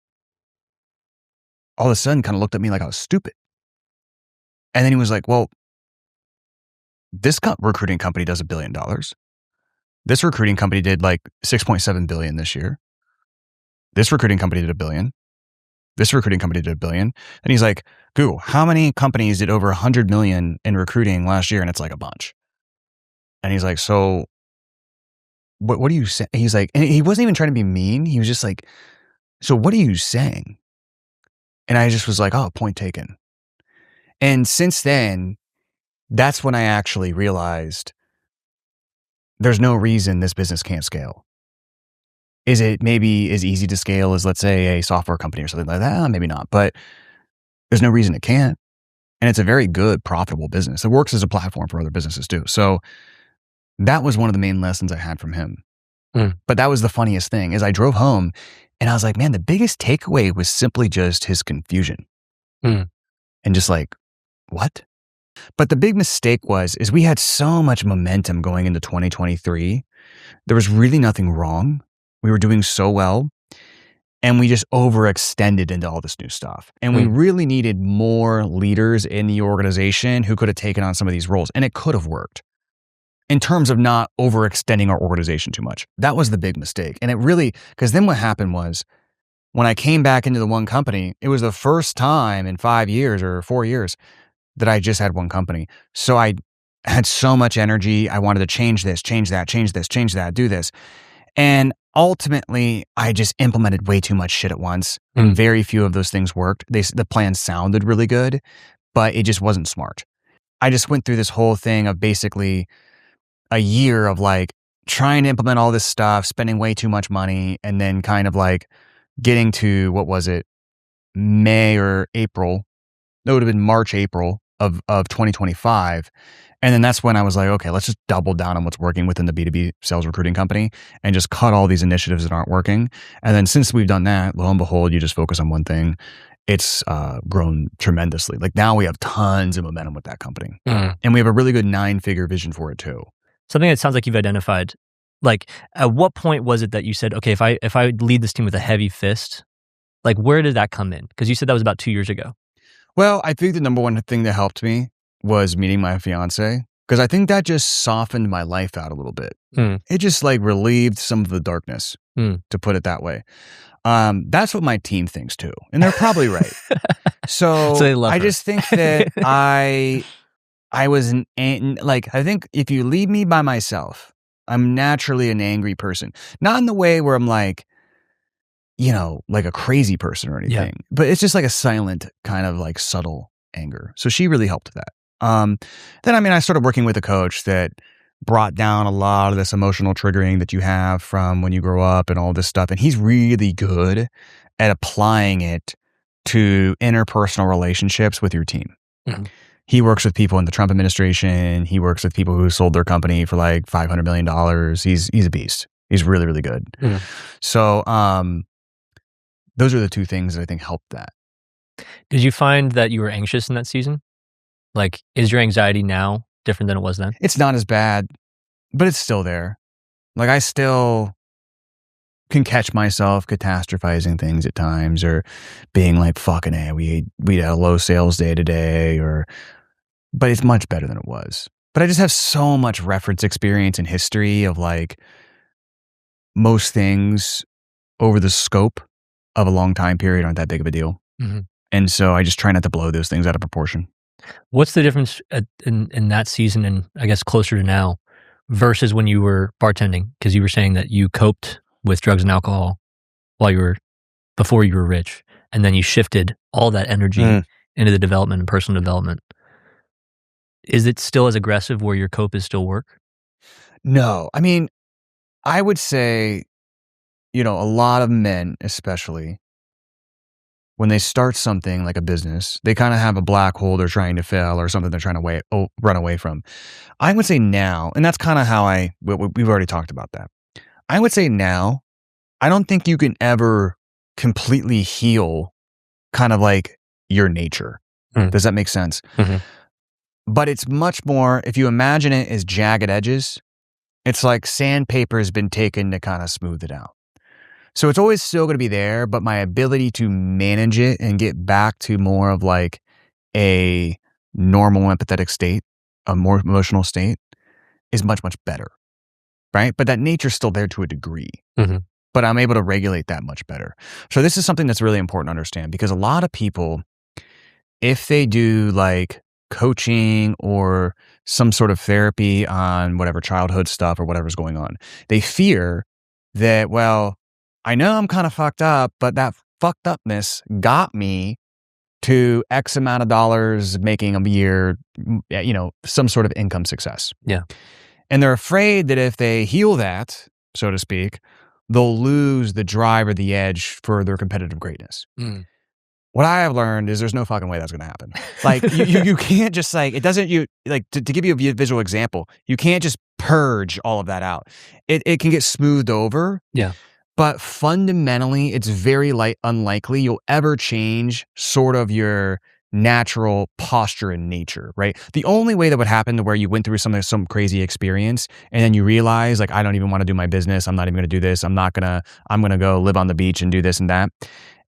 Speaker 2: all of a sudden kind of looked at me like I was stupid. And then he was like, well, this recruiting company does $1 billion. This recruiting company did like 6.7 billion this year. This recruiting company did $1 billion. This recruiting company did $1 billion. And he's like, Google, how many companies did over 100 million in recruiting last year? And it's like a bunch. And he's like, so what do you say? He's like, and he wasn't even trying to be mean. He was just like, so what are you saying? And I just was like, oh, point taken. And since then, that's when I actually realized there's no reason this business can't scale. Is it maybe as easy to scale as, let's say, a software company or something like that? Maybe not, but there's no reason it can't. And it's a very good, profitable business. It works as a platform for other businesses too. So that was one of the main lessons I had from him. But that was the funniest thing is I drove home and I was like, man, the biggest takeaway was simply just his confusion. And just like, what? But the big mistake is we had so much momentum going into 2023. There was really nothing wrong. We were doing so well. And we just overextended into all this new stuff. And we really needed more leaders in the organization who could have taken on some of these roles. And it could have worked in terms of not overextending our organization too much. That was the big mistake. And it really, because then what happened was when I came back into the one company, it was the first time in 5 years or 4 years that I just had one company. So I had so much energy. I wanted to change this, change that, change this, change that, do this. And ultimately, I just implemented way too much shit at once. And very few of those things worked. The plan sounded really good, but it just wasn't smart. I just went through this whole thing of basically a year of like trying to implement all this stuff, spending way too much money, and then kind of like getting to, what was it, May or April? It would have been March, April of 2025. And then that's when I was like, okay, let's just double down on what's working within the B2B sales recruiting company and just cut all these initiatives that aren't working. And then since we've done that, lo and behold, you just focus on one thing it's grown tremendously. Like now we have tons of momentum with that company. And we have a really good 9-figure vision for it too.
Speaker 1: Something that sounds like you've identified. Like, at what point was it that you said, okay, if I lead this team with a heavy fist, like where did that come in? Because you said that was about 2 years ago.
Speaker 2: Well, I think the number one thing that helped me was meeting my fiance, because I think that just softened my life out a little bit. It just like relieved some of the darkness, to put it that way. That's what my team thinks too, and they're probably right. So
Speaker 1: they love
Speaker 2: I
Speaker 1: her.
Speaker 2: just think that I was like, I think if you leave me by myself, I'm naturally an angry person. Not in the way where I'm like, like a crazy person or anything, but it's just like a silent kind of like subtle anger. So she really helped that. Then, I started working with a coach that brought down a lot of this emotional triggering that you have from when you grow up and all this stuff. And he's really good at applying it to interpersonal relationships with your team. He works with people in the Trump administration. He works with people who sold their company for like $500 million. He's a beast. He's really, really good. So, those are the two things that I think helped that.
Speaker 1: Did you find that you were anxious in that season? Like, is your anxiety now different than it was then?
Speaker 2: It's not as bad, but it's still there. Like, I still can catch myself catastrophizing things at times, or being like, fucking A, we had a low sales day today, but it's much better than it was. But I just have so much reference experience and history of like most things over the scope of a long time period aren't that big of a deal. And so I just try not to blow those things out of proportion.
Speaker 1: What's the difference in that season, and I guess closer to now, versus when you were bartending? Because you were saying that you coped with drugs and alcohol before you were rich, and then you shifted all that energy into the development and personal development. Is it still as aggressive where your cope is still work?
Speaker 2: No. I would say, a lot of men, especially, when they start something like a business, they kind of have a black hole they're trying to fill, or something they're trying to run away from. I would say now, and that's kind of how we've already talked about that. I would say now, I don't think you can ever completely heal kind of like your nature. Does that make sense? But it's much more, if you imagine it as jagged edges, it's like sandpaper has been taken to kind of smooth it out. So it's always still going to be there, but my ability to manage it and get back to more of like a normal empathetic state, a more emotional state, is much, much better, right? But that nature's still there to a degree, but I'm able to regulate that much better. So this is something that's really important to understand, because a lot of people, if they do like coaching or some sort of therapy on whatever childhood stuff or whatever's going on, they fear that, well, I know I'm kind of fucked up, but that fucked upness got me to X amount of dollars making a year, some sort of income success.
Speaker 1: Yeah.
Speaker 2: And they're afraid that if they heal that, so to speak, they'll lose the drive or the edge for their competitive greatness. What I have learned is there's no fucking way that's going to happen. Like you can't just like, it doesn't, to give you a visual example, you can't just purge all of that out. It can get smoothed over.
Speaker 1: Yeah.
Speaker 2: But fundamentally, it's very unlikely you'll ever change sort of your natural posture in nature, right? The only way that would happen to where you went through some crazy experience and then you realize, like, I don't even want to do my business. I'm not even going to do this. I'm going to go live on the beach and do this and that,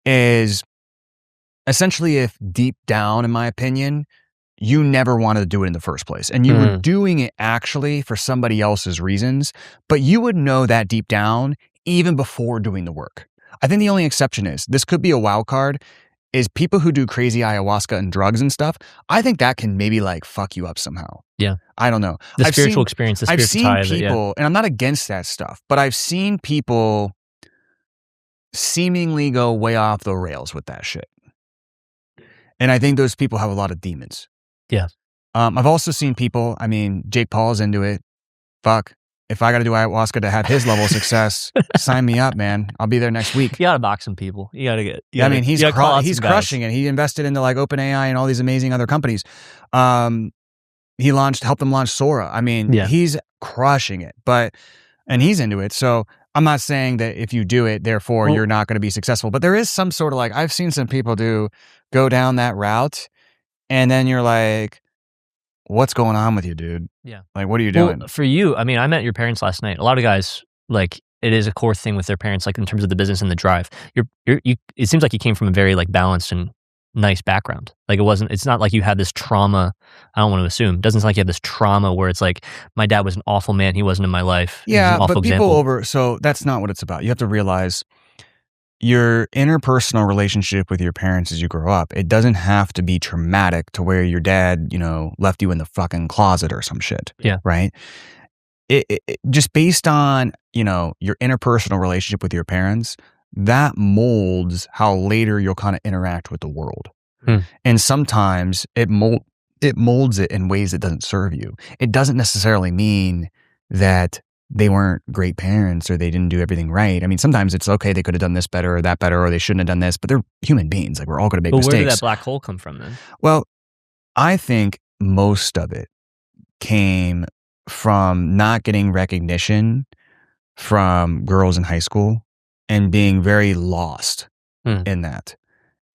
Speaker 2: is essentially if deep down, in my opinion, you never wanted to do it in the first place. And you were doing it actually for somebody else's reasons, but you would know that deep down even before doing the work. I think the only exception is, this could be a wild card, is people who do crazy ayahuasca and drugs and stuff. I think that can maybe like fuck you up somehow.
Speaker 1: Yeah.
Speaker 2: I don't know.
Speaker 1: The spiritual experience, the spiritual tie of it, yeah.
Speaker 2: I've seen people, and I'm not against that stuff, but I've seen people seemingly go way off the rails with that shit. And I think those people have a lot of demons.
Speaker 1: Yeah.
Speaker 2: I've also seen people, Jake Paul's into it. Fuck. If I got to do ayahuasca to have his level of success, sign me up, man. I'll be there next week.
Speaker 1: You got to box some people. You got to get.
Speaker 2: He's crushing it. He invested into like OpenAI and all these amazing other companies. He helped them launch Sora. He's crushing it. And he's into it. So I'm not saying that if you do it, therefore you're not going to be successful, but there is some sort of like, I've seen some people go down that route, and then you're like, what's going on with you, dude?
Speaker 1: Yeah.
Speaker 2: Like, what are you doing?
Speaker 1: Well, for you, I mean, I met your parents last night. A lot of guys, like, it is a core thing with their parents, like in terms of the business and the drive. It seems like you came from a very like balanced and nice background. Like it's not like you had this trauma. I don't want to assume. It doesn't sound like you have this trauma where it's like, my dad was an awful man. He wasn't in my life.
Speaker 2: Yeah,
Speaker 1: but
Speaker 2: people so that's not what it's about. You have to realize your interpersonal relationship with your parents as you grow up, it doesn't have to be traumatic to where your dad, left you in the fucking closet or some shit.
Speaker 1: Yeah.
Speaker 2: Right? It just based on, your interpersonal relationship with your parents, that molds how later you'll kind of interact with the world. And sometimes it molds it in ways that doesn't serve you. It doesn't necessarily mean that they weren't great parents or they didn't do everything right. I mean, sometimes it's okay, they could have done this better or that better, or they shouldn't have done this, but they're human beings. Like, we're all going to make mistakes.
Speaker 1: Where did that black hole come from then?
Speaker 2: Well, I think most of it came from not getting recognition from girls in high school and being very lost in that.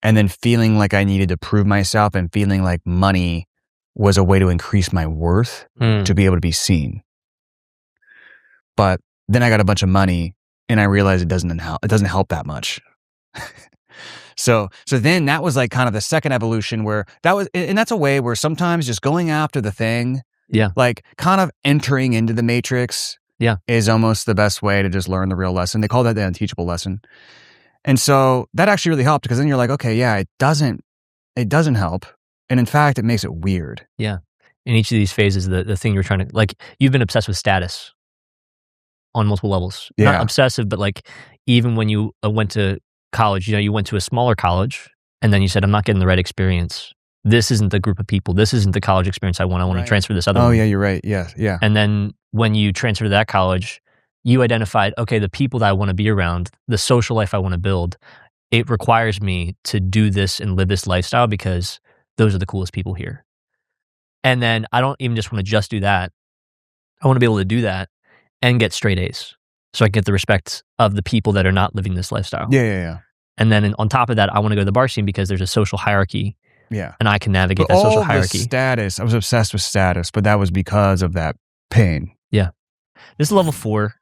Speaker 2: And then feeling like I needed to prove myself and feeling like money was a way to increase my worth to be able to be seen. But then I got a bunch of money and I realized it doesn't help that much. So then that was like kind of the second evolution where that's a way where sometimes just going after the thing, like kind of entering into the matrix is almost the best way to just learn the real lesson. They call that the unteachable lesson. And so that actually really helped, because then you're like, okay, yeah, it doesn't help. And in fact, it makes it weird.
Speaker 1: Yeah. In each of these phases, the thing you're trying to, like, you've been obsessed with status on multiple levels.
Speaker 2: Yeah.
Speaker 1: Not obsessive, but like, even when you went to college, you went to a smaller college and then you said, I'm not getting the right experience. This isn't the group of people. This isn't the college experience I want. I want to transfer this other one.
Speaker 2: Oh, yeah, you're right. Yeah.
Speaker 1: And then when you transfer to that college, you identified, okay, the people that I want to be around, the social life I want to build, it requires me to do this and live this lifestyle because those are the coolest people here. And then I don't even just want to just do that. I want to be able to do that and get straight A's. So I get the respect of the people that are not living this lifestyle.
Speaker 2: Yeah.
Speaker 1: And then on top of that, I want to go to the bar scene because there's a social hierarchy.
Speaker 2: Yeah.
Speaker 1: And I can navigate that social hierarchy.
Speaker 2: Status, I was obsessed with status, but that was because of that pain.
Speaker 1: Yeah. This is level 4.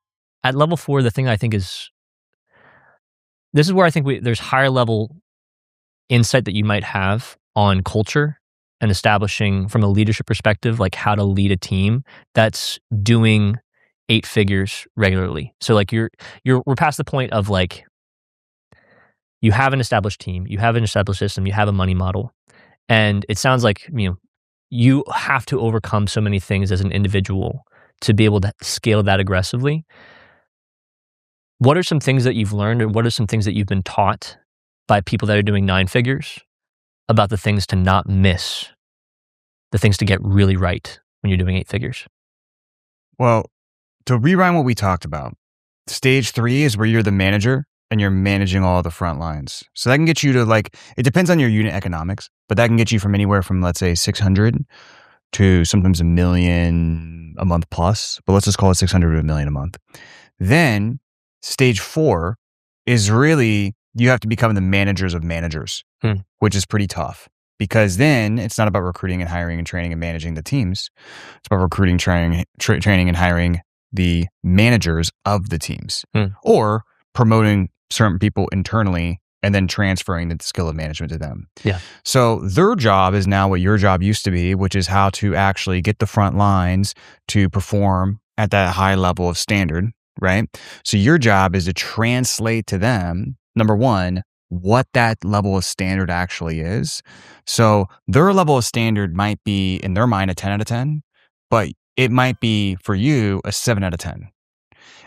Speaker 1: At level 4, the thing I think is, this is where I think there's higher level insight that you might have on culture and establishing from a leadership perspective, like how to lead a team that's doing 8 figures regularly. So like we're past the point of like, you have an established team, you have an established system, you have a money model. And it sounds like, you have to overcome so many things as an individual to be able to scale that aggressively. What are some things that you've learned, or what are some things that you've been taught by people that are doing 9 figures about the things to not miss, the things to get really right when you're doing 8 figures?
Speaker 2: Well, to rewind what we talked about, stage 3 is where you're the manager and you're managing all the front lines. So that can get you to it depends on your unit economics, but that can get you from anywhere from, let's say, 600 to sometimes $1 million a month plus, but let's just call it 600 to $1 million a month. Then stage 4 is really, you have to become the managers of managers, which is pretty tough, because then it's not about recruiting and hiring and training and managing the teams. It's about recruiting, training and hiring the managers of the teams, or promoting certain people internally and then transferring the skill of management to them.
Speaker 1: Yeah.
Speaker 2: So their job is now what your job used to be, which is how to actually get the front lines to perform at that high level of standard, right? So your job is to translate to them, number one, what that level of standard actually is. So their level of standard might be, in their mind, a 10 out of 10, but it might be for you a 7 out of 10.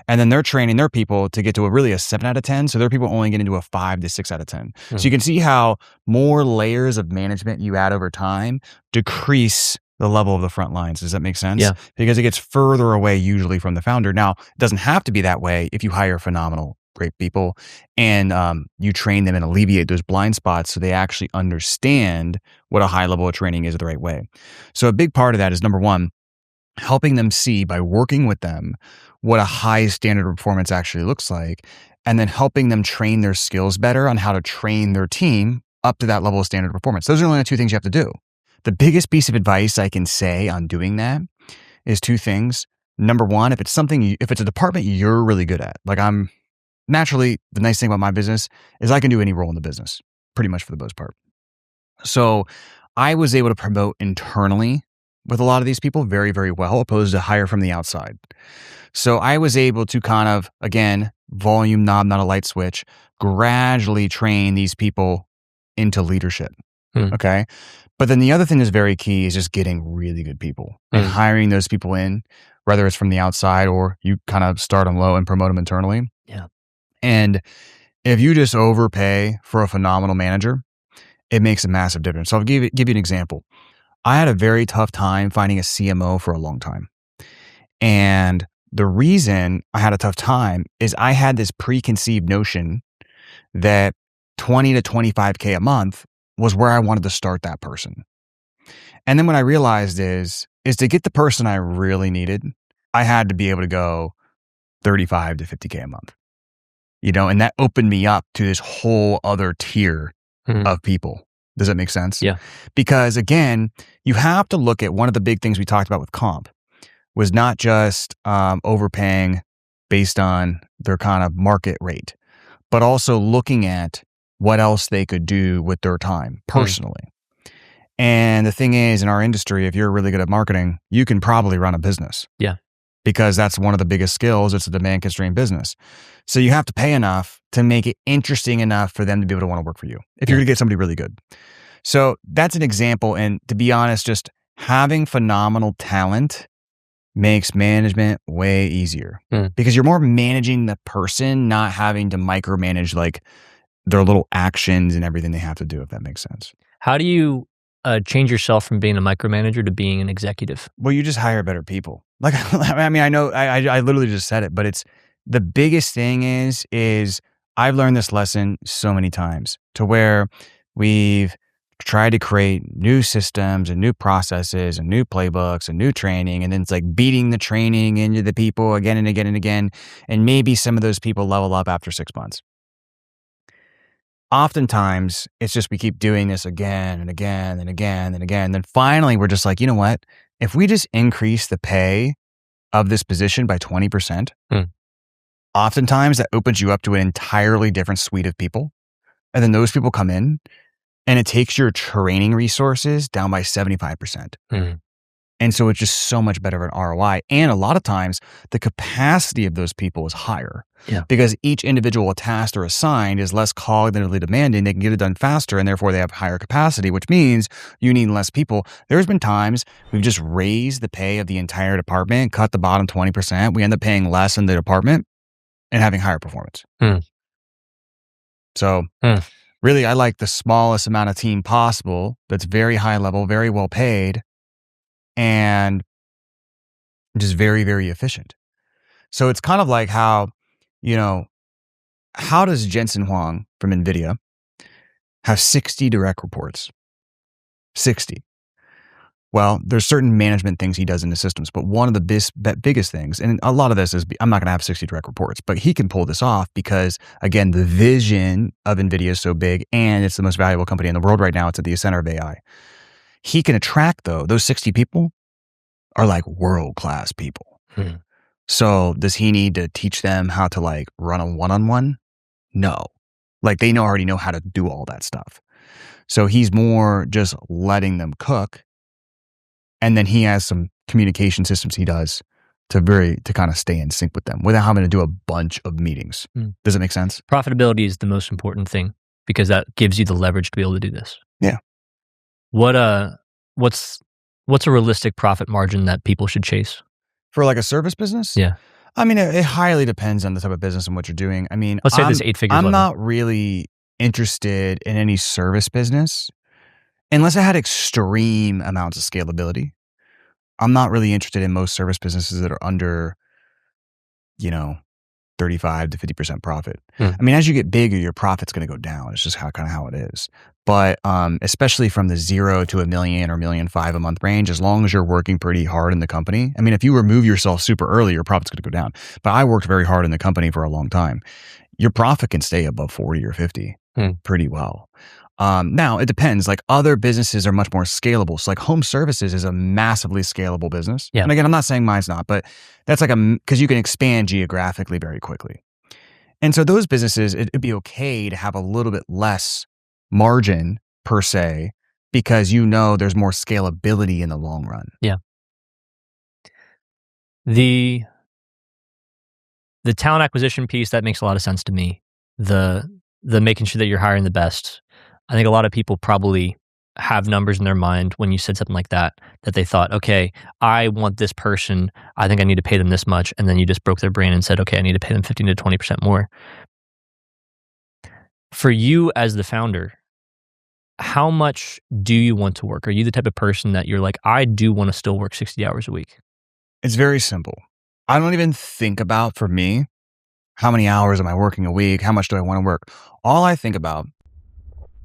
Speaker 2: And then they're training their people to get to a 7 out of 10. So their people only get into a 5 to 6 out of 10. So you can see how more layers of management you add over time decrease the level of the front lines. Does that make sense?
Speaker 1: Yeah.
Speaker 2: Because it gets further away usually from the founder. Now, it doesn't have to be that way if you hire phenomenal, great people and you train them and alleviate those blind spots so they actually understand what a high level of training is the right way. So a big part of that is, number one, helping them see by working with them what a high standard of performance actually looks like, and then helping them train their skills better on how to train their team up to that level of standard of performance. Those are only the two things you have to do. The biggest piece of advice I can say on doing that is two things. Number one, if it's a department you're really good at, like naturally, the nice thing about my business is I can do any role in the business, pretty much for the most part. So I was able to promote internally with a lot of these people very, very well, opposed to hire from the outside. So I was able to kind of, again, volume knob, not a light switch, gradually train these people into leadership. Okay. But then the other thing that's very key is just getting really good people and hiring those people in, whether it's from the outside or you kind of start them low and promote them internally.
Speaker 1: Yeah.
Speaker 2: And if you just overpay for a phenomenal manager, it makes a massive difference. So I'll give you an example. I had a very tough time finding a CMO for a long time. And the reason I had a tough time is I had this preconceived notion that 20 to 25K a month was where I wanted to start that person. And then what I realized is to get the person I really needed, I had to be able to go 35 to 50K a month. And that opened me up to this whole other tier of people. Does that make sense?
Speaker 1: Yeah.
Speaker 2: Because again, you have to look at one of the big things we talked about with comp was not just overpaying based on their kind of market rate, but also looking at what else they could do with their time personally. And the thing is, in our industry, if you're really good at marketing, you can probably run a business.
Speaker 1: Yeah.
Speaker 2: Because that's one of the biggest skills. It's a demand constrained business. So you have to pay enough to make it interesting enough for them to be able to want to work for you if you're going to get somebody really good. So that's an example. And to be honest, just having phenomenal talent makes management way easier because you're more managing the person, not having to micromanage like their little actions and everything they have to do, if that makes sense.
Speaker 1: How do you change yourself from being a micromanager to being an executive?
Speaker 2: Well, you just hire better people. Like, I mean, I know I literally just said it, but it's the biggest thing is I've learned this lesson so many times to where we've tried to create new systems and new processes and new playbooks and new training. And then it's like beating the training into the people again and again and again. And maybe some of those people level up after 6 months. Oftentimes, it's just we keep doing this again and again and again and again. And then finally, we're just like, you know what? If we just increase the pay of this position by 20%, oftentimes that opens you up to an entirely different suite of people. And then those people come in and it takes your training resources down by 75%. And so it's just so much better of an ROI. And a lot of times the capacity of those people is higher because each individual task they're assigned is less cognitively demanding. They can get it done faster and therefore they have higher capacity, which means you need less people. There's been times we've just raised the pay of the entire department, cut the bottom 20%. We end up paying less in the department and having higher performance. So really, I like the smallest amount of team possible that's very high level, very well paid, and just very, very efficient. So it's kind of like how does Jensen Huang from NVIDIA have 60 direct reports? 60. Well, there's certain management things he does in the systems, but one of the biggest things, and a lot of this is, I'm not going to have 60 direct reports, but he can pull this off because, again, the vision of NVIDIA is so big and it's the most valuable company in the world right now. It's at the center of AI. He can attract, though, those 60 people are like world-class people. So does he need to teach them how to like run a one-on-one? No. Like they already know how to do all that stuff. So he's more just letting them cook. And then he has some communication systems he does to kind of stay in sync with them without having to do a bunch of meetings. Does it make sense?
Speaker 1: Profitability is the most important thing because that gives you the leverage to be able to do this.
Speaker 2: Yeah.
Speaker 1: What's a realistic profit margin that people should chase?
Speaker 2: For like a service business?
Speaker 1: Yeah.
Speaker 2: I mean, it highly depends on the type of business and what you're doing. I mean,
Speaker 1: let's say this 8 figures.
Speaker 2: I'm not really interested in any service business unless it had extreme amounts of scalability. I'm not really interested in most service businesses that are under, 35 to 50% profit. I mean, as you get bigger, your profit's going to go down. It's just how it is. But especially from the 0 to $1 million or $1.5 million a month range, as long as you're working pretty hard in the company. I mean, if you remove yourself super early, your profit's going to go down. But I worked very hard in the company for a long time. Your profit can stay above 40 or 50 pretty well. Now it depends. Like other businesses are much more scalable. So like home services is a massively scalable business.
Speaker 1: Yeah.
Speaker 2: And again, I'm not saying mine's not, but that's like because you can expand geographically very quickly. And so those businesses, it'd be okay to have a little bit less margin per se, because there's more scalability in the long run.
Speaker 1: Yeah. The talent acquisition piece, that makes a lot of sense to me. The making sure that you're hiring the best. I think a lot of people probably have numbers in their mind when you said something like that they thought, okay, I want this person, I think I need to pay them this much. And then you just broke their brain and said, okay, I need to pay them 15 to 20% more. For you as the founder, how much do you want to work? Are you the type of person that you're like, I do want to still work 60 hours a week?
Speaker 2: It's very simple. I don't even think about, for me, how many hours am I working a week? How much do I want to work? All I think about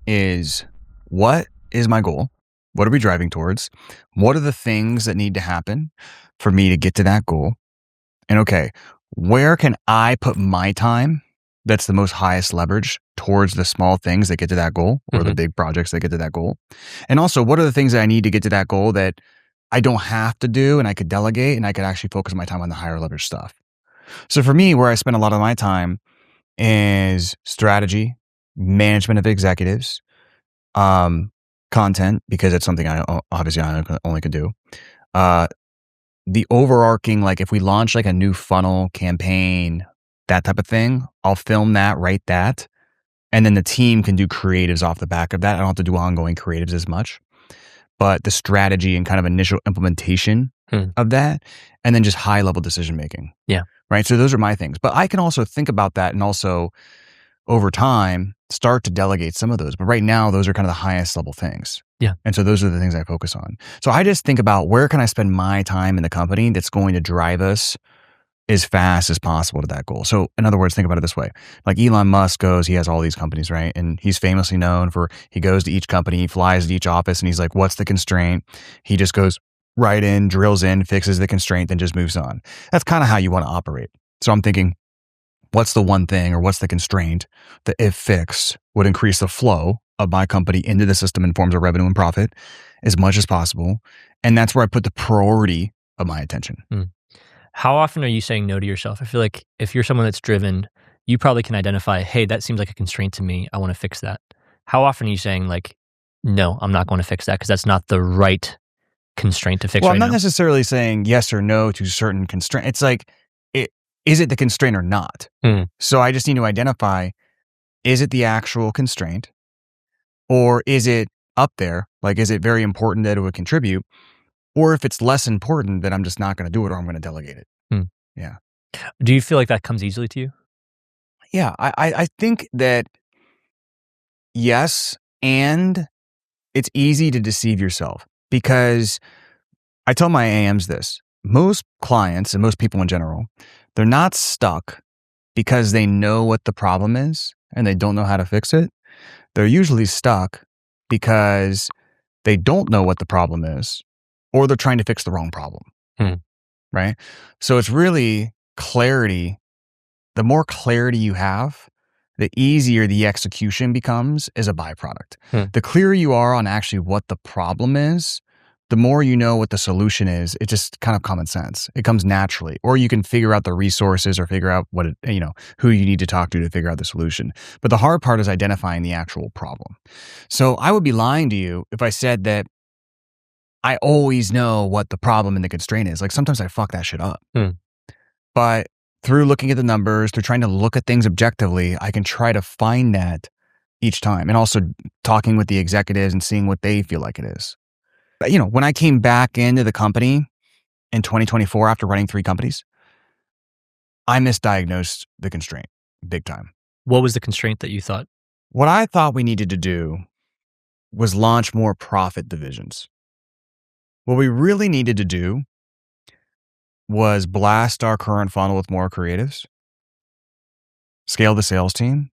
Speaker 2: is, what is my goal? What are we driving towards? What are the things that need to happen for me to get to that goal? And okay, where can I put my time that's the most highest leverage towards the small things that get to that goal, or the big projects that get to that goal? And also, what are the things that I need to get to that goal that I don't have to do and I could delegate and I could actually focus my time on the higher leverage stuff? So for me, where I spend a lot of my time is strategy, management of executives, content, because it's something I only can do. The overarching, like if we launch like a new funnel campaign, that type of thing, I'll film that, write that. And then the team can do creatives off the back of that. I don't have to do ongoing creatives as much, but the strategy and kind of initial implementation of that, and then just high level decision making.
Speaker 1: Yeah.
Speaker 2: Right. So those are my things, but I can also think about that and also over time start to delegate some of those. But right now, those are kind of the highest level things.
Speaker 1: Yeah.
Speaker 2: And so those are the things I focus on. So I just think about, where can I spend my time in the company that's going to drive us as fast as possible to that goal. So in other words, think about it this way. Like Elon Musk he has all these companies, right? And he's famously known for, he goes to each company, he flies to each office, and he's like, what's the constraint? He just goes right in, drills in, fixes the constraint, then just moves on. That's kind of how you want to operate. So I'm thinking, what's the one thing, or what's the constraint that if fixed would increase the flow of my company into the system in forms of revenue and profit as much as possible? And that's where I put the priority of my attention.
Speaker 1: How often are you saying no to yourself? I feel like if you're someone that's driven, you probably can identify, hey, that seems like a constraint to me. I want to fix that. How often are you saying like, no, I'm not going to fix that because that's not the right constraint to fix
Speaker 2: Well,
Speaker 1: right
Speaker 2: I'm not
Speaker 1: now?
Speaker 2: necessarily saying yes or no to certain constraints. It's like, is it the constraint or not? So I just need to identify, is it the actual constraint, or is it up there? Like, is it very important that it would contribute? Or if it's less important, then I'm just not going to do it, or I'm going to delegate it. Yeah.
Speaker 1: Do you feel like that comes easily to you?
Speaker 2: Yeah. I think that yes, and it's easy to deceive yourself, because I tell my AMs this: most clients and most people in general, they're not stuck because they know what the problem is and they don't know how to fix it. They're usually stuck because they don't know what the problem is, or they're trying to fix the wrong problem. Right? So it's really clarity. The more clarity you have, the easier the execution becomes as a byproduct. The clearer you are on actually what the problem is, the more you know what the solution is. It's just kind of common sense. It comes naturally. Or you can figure out the resources, or figure out who you need to talk to figure out the solution. But the hard part is identifying the actual problem. So I would be lying to you if I said that I always know what the problem and the constraint is. Like, sometimes I fuck that shit up. But through looking at the numbers, through trying to look at things objectively, I can try to find that each time. And also talking with the executives and seeing what they feel like it is. But, when I came back into the company in 2024 after running 3 companies, I misdiagnosed the constraint big time.
Speaker 1: What was the constraint that you thought?
Speaker 2: What I thought we needed to do was launch more profit divisions. What we really needed to do was blast our current funnel with more creatives, scale the sales team,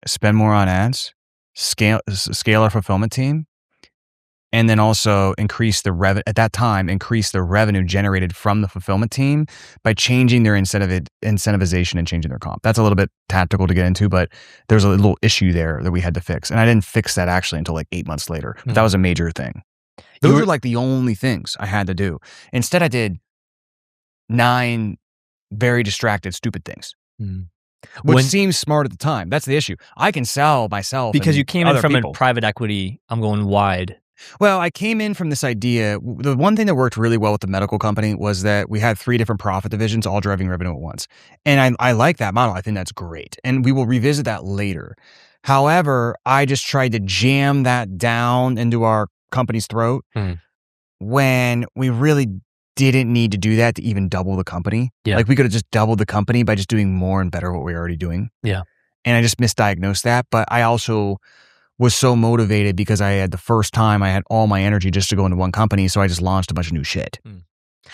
Speaker 2: spend more on ads, scale our fulfillment team, and then also increase the revenue generated from the fulfillment team by changing their incentivization and changing their comp. That's a little bit tactical to get into, but there's a little issue there that we had to fix. And I didn't fix that actually until like 8 months later. But that was a major thing. Those were like the only things I had to do. Instead, I did 9 very distracted, stupid things. Which seems smart at the time. That's the issue. I can sell myself
Speaker 1: because you came in from a private equity. I'm going wide.
Speaker 2: Well, I came in from this idea. The one thing that worked really well with the medical company was that we had 3 different profit divisions all driving revenue at once. And I like that model. I think that's great. And we will revisit that later. However, I just tried to jam that down into our company's throat when we really didn't need to do that to even double the company.
Speaker 1: Yeah.
Speaker 2: Like we could have just doubled the company by just doing more and better what we were already doing.
Speaker 1: Yeah.
Speaker 2: And I just misdiagnosed that. But I also was so motivated because I had the first time I had all my energy just to go into one company. So I just launched a bunch of new shit.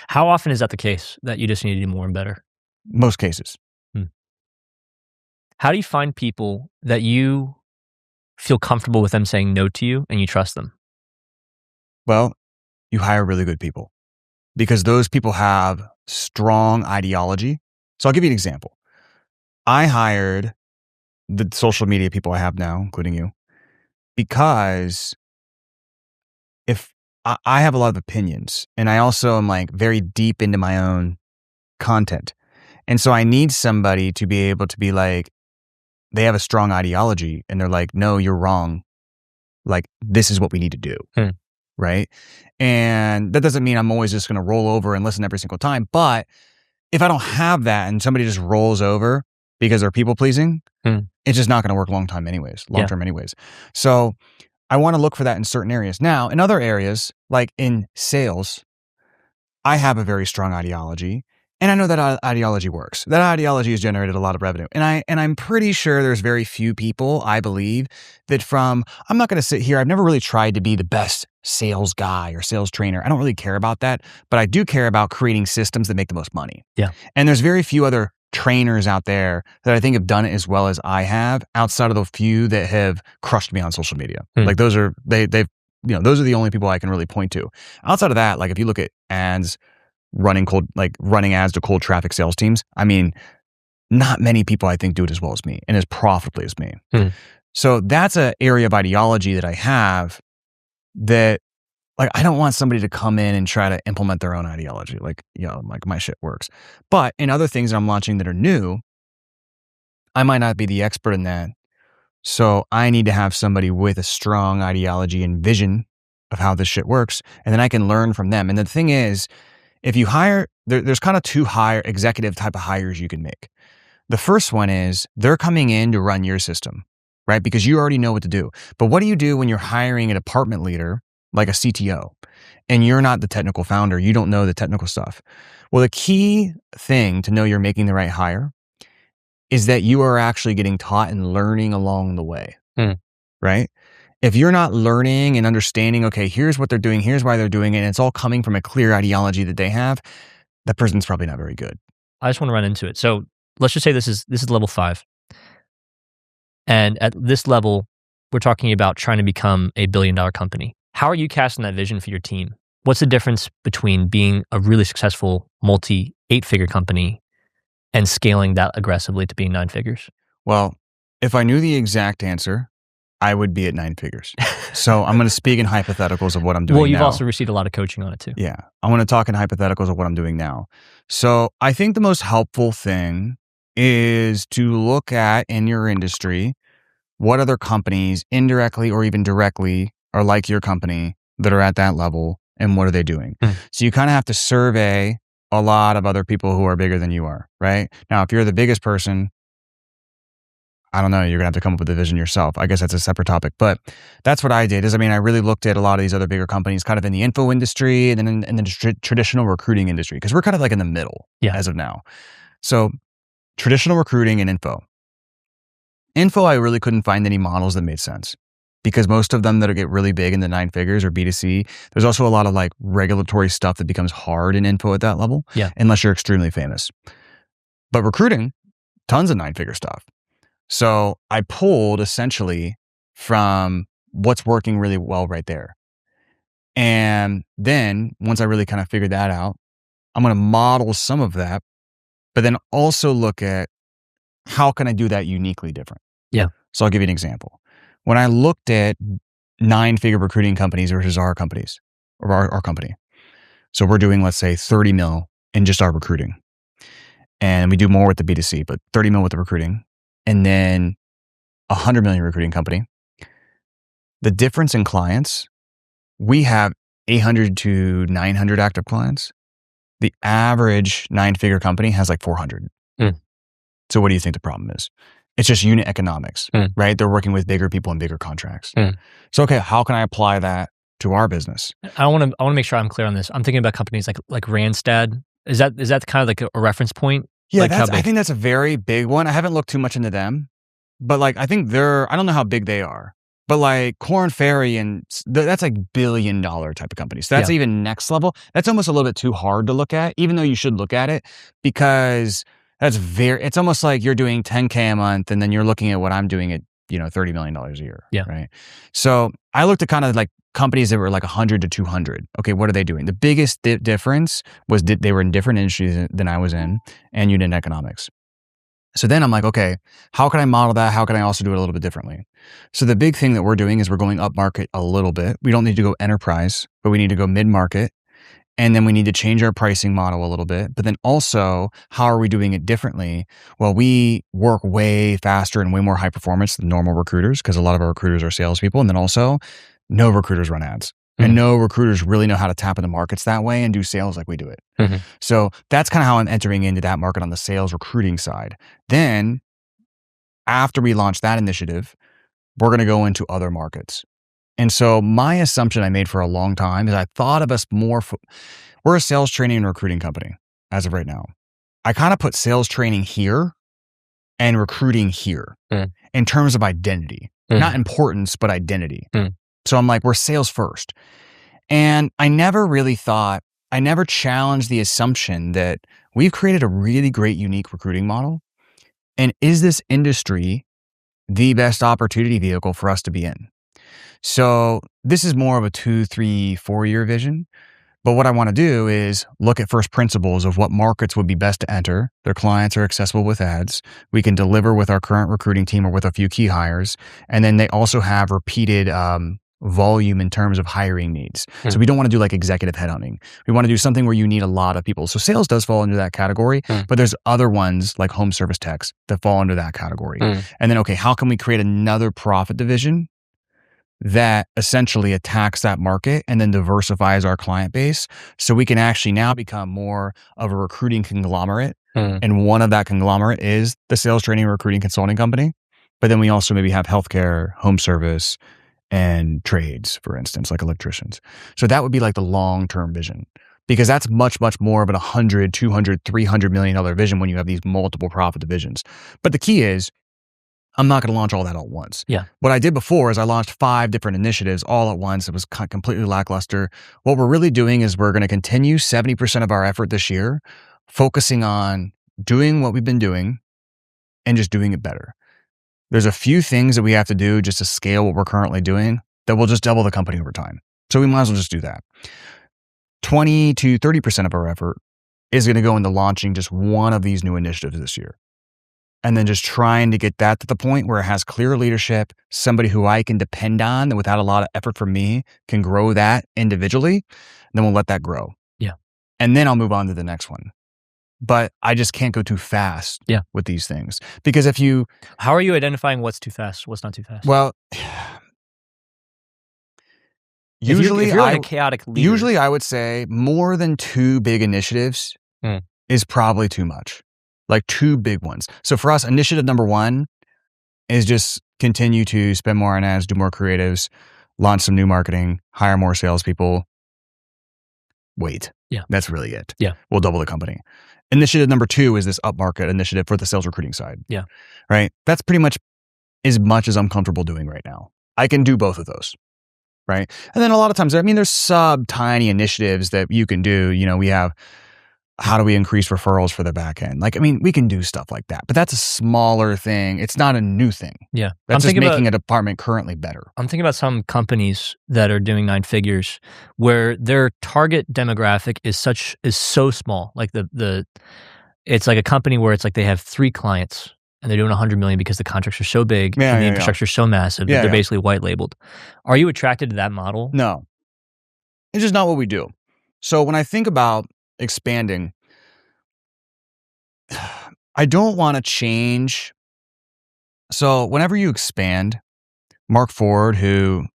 Speaker 1: How often is that the case that you just need to do more and better?
Speaker 2: Most cases.
Speaker 1: How do you find people that you feel comfortable with them saying no to you and you trust them?
Speaker 2: Well, you hire really good people because those people have strong ideology. So I'll give you an example. I hired the social media people I have now, including you, because if I have a lot of opinions and I also am like very deep into my own content. And so I need somebody to be able to be like, they have a strong ideology and they're like, no, you're wrong. Like, this is what we need to do. Right. And that doesn't mean I'm always just going to roll over and listen every single time. But if I don't have that and somebody just rolls over because they're people pleasing, it's just not going to work long term anyways. So I want to look for that in certain areas. Now, in other areas, like in sales, I have a very strong ideology. And I know that ideology works. That ideology has generated a lot of revenue. And I'm pretty sure there's very few people, I believe, that I'm not going to sit here. I've never really tried to be the best sales guy or sales trainer. I don't really care about that, but I do care about creating systems that make the most money.
Speaker 1: Yeah.
Speaker 2: And there's very few other trainers out there that I think have done it as well as I have, outside of the few that have crushed me on social media. Like those are, those are the only people I can really point to. Outside of that, like if you look at ads, running ads to cold traffic sales teams. I mean, not many people I think do it as well as me and as profitably as me. So that's an area of ideology that I have that, like, I don't want somebody to come in and try to implement their own ideology. Like, like my shit works. But in other things that I'm launching that are new, I might not be the expert in that. So I need to have somebody with a strong ideology and vision of how this shit works. And then I can learn from them. And the thing is, if you hire, there's kind of 2 executive type of hires you can make. The first one is they're coming in to run your system, right? Because you already know what to do. But what do you do when you're hiring a department leader, like a CTO, and you're not the technical founder? You don't know the technical stuff. Well, the key thing to know you're making the right hire is that you are actually getting taught and learning along the way, right? If you're not learning and understanding, okay, here's what they're doing, here's why they're doing it, and it's all coming from a clear ideology that they have, that person's probably not very good.
Speaker 1: I just want to run into it. So let's just say this is level 5. And at this level, we're talking about trying to become a $1 billion company. How are you casting that vision for your team? What's the difference between being a really successful multi-8-figure company and scaling that aggressively to being 9 figures?
Speaker 2: Well, if I knew the exact answer, I would be at 9 figures. So I'm going to speak in hypotheticals of what I'm doing now.
Speaker 1: Well, you've also received a lot of coaching on it too.
Speaker 2: Yeah. I want to talk in hypotheticals of what I'm doing now. So I think the most helpful thing is to look at in your industry, what other companies indirectly or even directly are like your company that are at that level and what are they doing? So you kind of have to survey a lot of other people who are bigger than you are, right? Now, if you're the biggest person, I don't know, you're going to have to come up with a vision yourself. I guess that's a separate topic. But that's what I did I really looked at a lot of these other bigger companies kind of in the info industry and then in the traditional recruiting industry, because we're kind of like in the middle as of now. So traditional recruiting and info. Info, I really couldn't find any models that made sense because most of them that get really big in the 9 figures or B2C, there's also a lot of like regulatory stuff that becomes hard in info at that level, unless you're extremely famous. But recruiting, tons of 9-figure stuff. So I pulled essentially from what's working really well right there. And then once I really kind of figured that out, I'm going to model some of that, but then also look at how can I do that uniquely different?
Speaker 1: Yeah.
Speaker 2: So I'll give you an example. When I looked at 9-figure recruiting companies versus our companies or our company. So we're doing, let's say 30 mil in just our recruiting. And we do more with the B2C, but 30 mil with the recruiting. And then 100 million recruiting company. The difference in clients, we have 800 to 900 active clients. The average 9-figure company has like 400. So what do you think the problem is? It's just unit economics, right? They're working with bigger people and bigger contracts. So, okay, how can I apply that to our business?
Speaker 1: I want to make sure I'm clear on this. I'm thinking about companies like Randstad. Is that kind of like a reference point?
Speaker 2: Yeah,
Speaker 1: like
Speaker 2: I think that's a very big one. I haven't looked too much into them, but like I think I don't know how big they are, but like Korn Ferry that's like $1 billion type of companies. So that's even next level. That's almost a little bit too hard to look at, even though you should look at it, because it's almost like you're doing 10K a month and then you're looking at what I'm doing at, $30 million a year.
Speaker 1: Yeah.
Speaker 2: Right. So I looked at kind of like companies that were like 100 to 200. Okay. What are they doing? The biggest difference was they were in different industries than I was in and unit economics. So then I'm like, okay, how can I model that? How can I also do it a little bit differently? So the big thing that we're doing is we're going upmarket a little bit. We don't need to go enterprise, but we need to go mid-market. And then we need to change our pricing model a little bit. But then also, how are we doing it differently? Well, we work way faster and way more high performance than normal recruiters because a lot of our recruiters are salespeople. And then also, no recruiters run ads. And no recruiters really know how to tap into markets that way and do sales like we do it. So that's kind of how I'm entering into that market on the sales recruiting side. Then, after we launch that initiative, we're going to go into other markets. And so my assumption I made for a long time is I thought of us more, we're a sales training and recruiting company as of right now. I kind of put sales training here and recruiting here in terms of identity, not importance, but identity. So I'm like, we're sales first. And I never challenged the assumption that we've created a really great, unique recruiting model. And is this industry the best opportunity vehicle for us to be in? So this is more of a 2, 3, 4-year vision. But what I want to do is look at first principles of what markets would be best to enter. Their clients are accessible with ads. We can deliver with our current recruiting team or with a few key hires. And then they also have repeated volume in terms of hiring needs. So we don't want to do like executive headhunting. We want to do something where you need a lot of people. So sales does fall into that category, but there's other ones like home service techs that fall under that category. And then, okay, how can we create another profit division that essentially attacks that market and then diversifies our client base so we can actually now become more of a recruiting conglomerate. And one of that conglomerate is the sales training and recruiting consulting company. But then we also maybe have healthcare, home service, and trades, for instance, like electricians. So that would be like the long-term vision, because that's much, much more of an 100, 200, $300 million vision when you have these multiple profit divisions. But the key is, I'm not going to launch all that all at once.
Speaker 1: Yeah.
Speaker 2: What I did before is I launched 5 different initiatives all at once. It was completely lackluster. What we're really doing is we're going to continue 70% of our effort this year, focusing on doing what we've been doing and just doing it better. There's a few things that we have to do just to scale what we're currently doing that will just double the company over time. So we might as well just do that. 20 to 30% of our effort is going to go into launching just one of these new initiatives this year. And then just trying to get that to the point where it has clear leadership, somebody who I can depend on that without a lot of effort from me can grow that individually. And then we'll let that grow.
Speaker 1: Yeah.
Speaker 2: And then I'll move on to the next one. But I just can't go too fast with these things. Because
Speaker 1: how are you identifying what's too fast, what's not too fast?
Speaker 2: Well, usually
Speaker 1: if you're like a chaotic leader,
Speaker 2: usually I would say more than 2 big initiatives is probably too much. Like 2 big ones. So for us, initiative number 1 is just continue to spend more on ads, do more creatives, launch some new marketing, hire more salespeople. Wait.
Speaker 1: Yeah.
Speaker 2: That's really it.
Speaker 1: Yeah.
Speaker 2: We'll double the company. Initiative number 2 is this upmarket initiative for the sales recruiting side.
Speaker 1: Yeah.
Speaker 2: Right. That's pretty much as I'm comfortable doing right now. I can do both of those. Right. And then a lot of times, there's tiny initiatives that you can do. We have how do we increase referrals for the back end? Like, I mean, we can do stuff like that, but that's a smaller thing. It's not a new thing.
Speaker 1: Yeah.
Speaker 2: That's just making a department currently better.
Speaker 1: I'm thinking about some companies that are doing 9 figures where their target demographic is so small. Like it's like a company where it's like they have 3 clients and they're doing 100 million because the contracts are so big and the infrastructure is so massive that they're basically white labeled. Are you attracted to that model?
Speaker 2: No. It's just not what we do. So when I think about expanding, I don't want to change. So whenever you expand, Mark Ford, who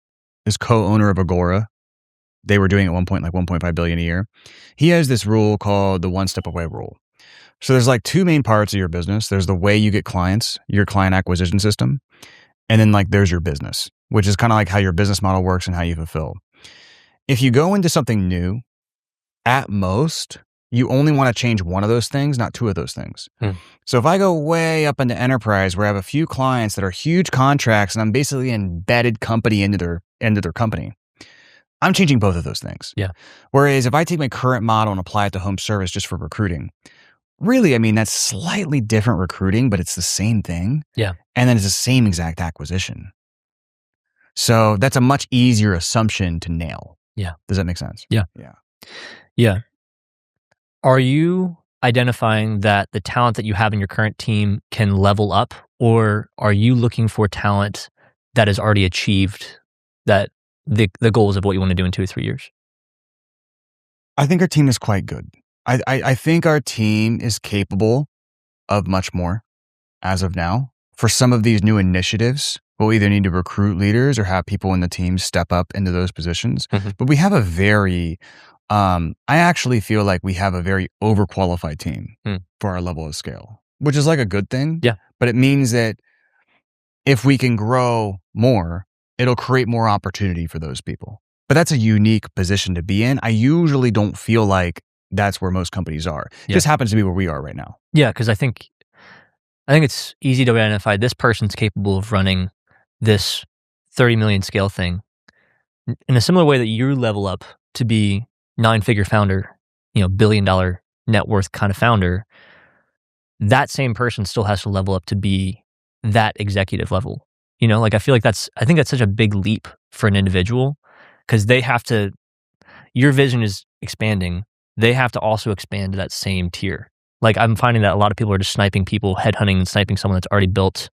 Speaker 2: is co-owner of Agora, they were doing at one point like 1.5 billion a year. He has this rule called the one step away rule. So there's like 2 main parts of your business. There's the way you get clients, your client acquisition system, and then like there's your business, which is kind of like how your business model works and how you fulfill. If you go into something new, at most, you only want to change one of those things, not 2 of those things. So if I go way up into enterprise where I have a few clients that are huge contracts and I'm basically an embedded company into their company, I'm changing both of those things.
Speaker 1: Yeah.
Speaker 2: Whereas if I take my current model and apply it to home service just for recruiting, really, I mean, that's slightly different recruiting, but it's the same thing.
Speaker 1: Yeah.
Speaker 2: And then it's the same exact acquisition. So that's a much easier assumption to nail.
Speaker 1: Yeah.
Speaker 2: Does that make sense?
Speaker 1: Yeah.
Speaker 2: Yeah.
Speaker 1: Yeah. Are you identifying that the talent that you have in your current team can level up, or are you looking for talent that has already achieved that the goals of what you want to do in 2 or 3 years?
Speaker 2: I think our team is quite good. I think our team is capable of much more as of now. For some of these new initiatives, we'll either need to recruit leaders or have people in the team step up into those positions. But we have a very, I actually feel like we have a very overqualified team for our level of scale, which is like a good thing.
Speaker 1: Yeah.
Speaker 2: But it means that if we can grow more, it'll create more opportunity for those people. But that's a unique position to be in. I usually don't feel like that's where most companies are. It just happens to be where we are right now.
Speaker 1: Yeah, because I think it's easy to identify this person's capable of running this 30 million scale thing in a similar way that you level up to be 9-figure founder, $1 billion net worth kind of founder. That same person still has to level up to be that executive level. Like I feel like I think that's such a big leap for an individual because they have to, your vision is expanding. They have to also expand to that same tier. Like I'm finding that a lot of people are just sniping people, headhunting and sniping someone that's already built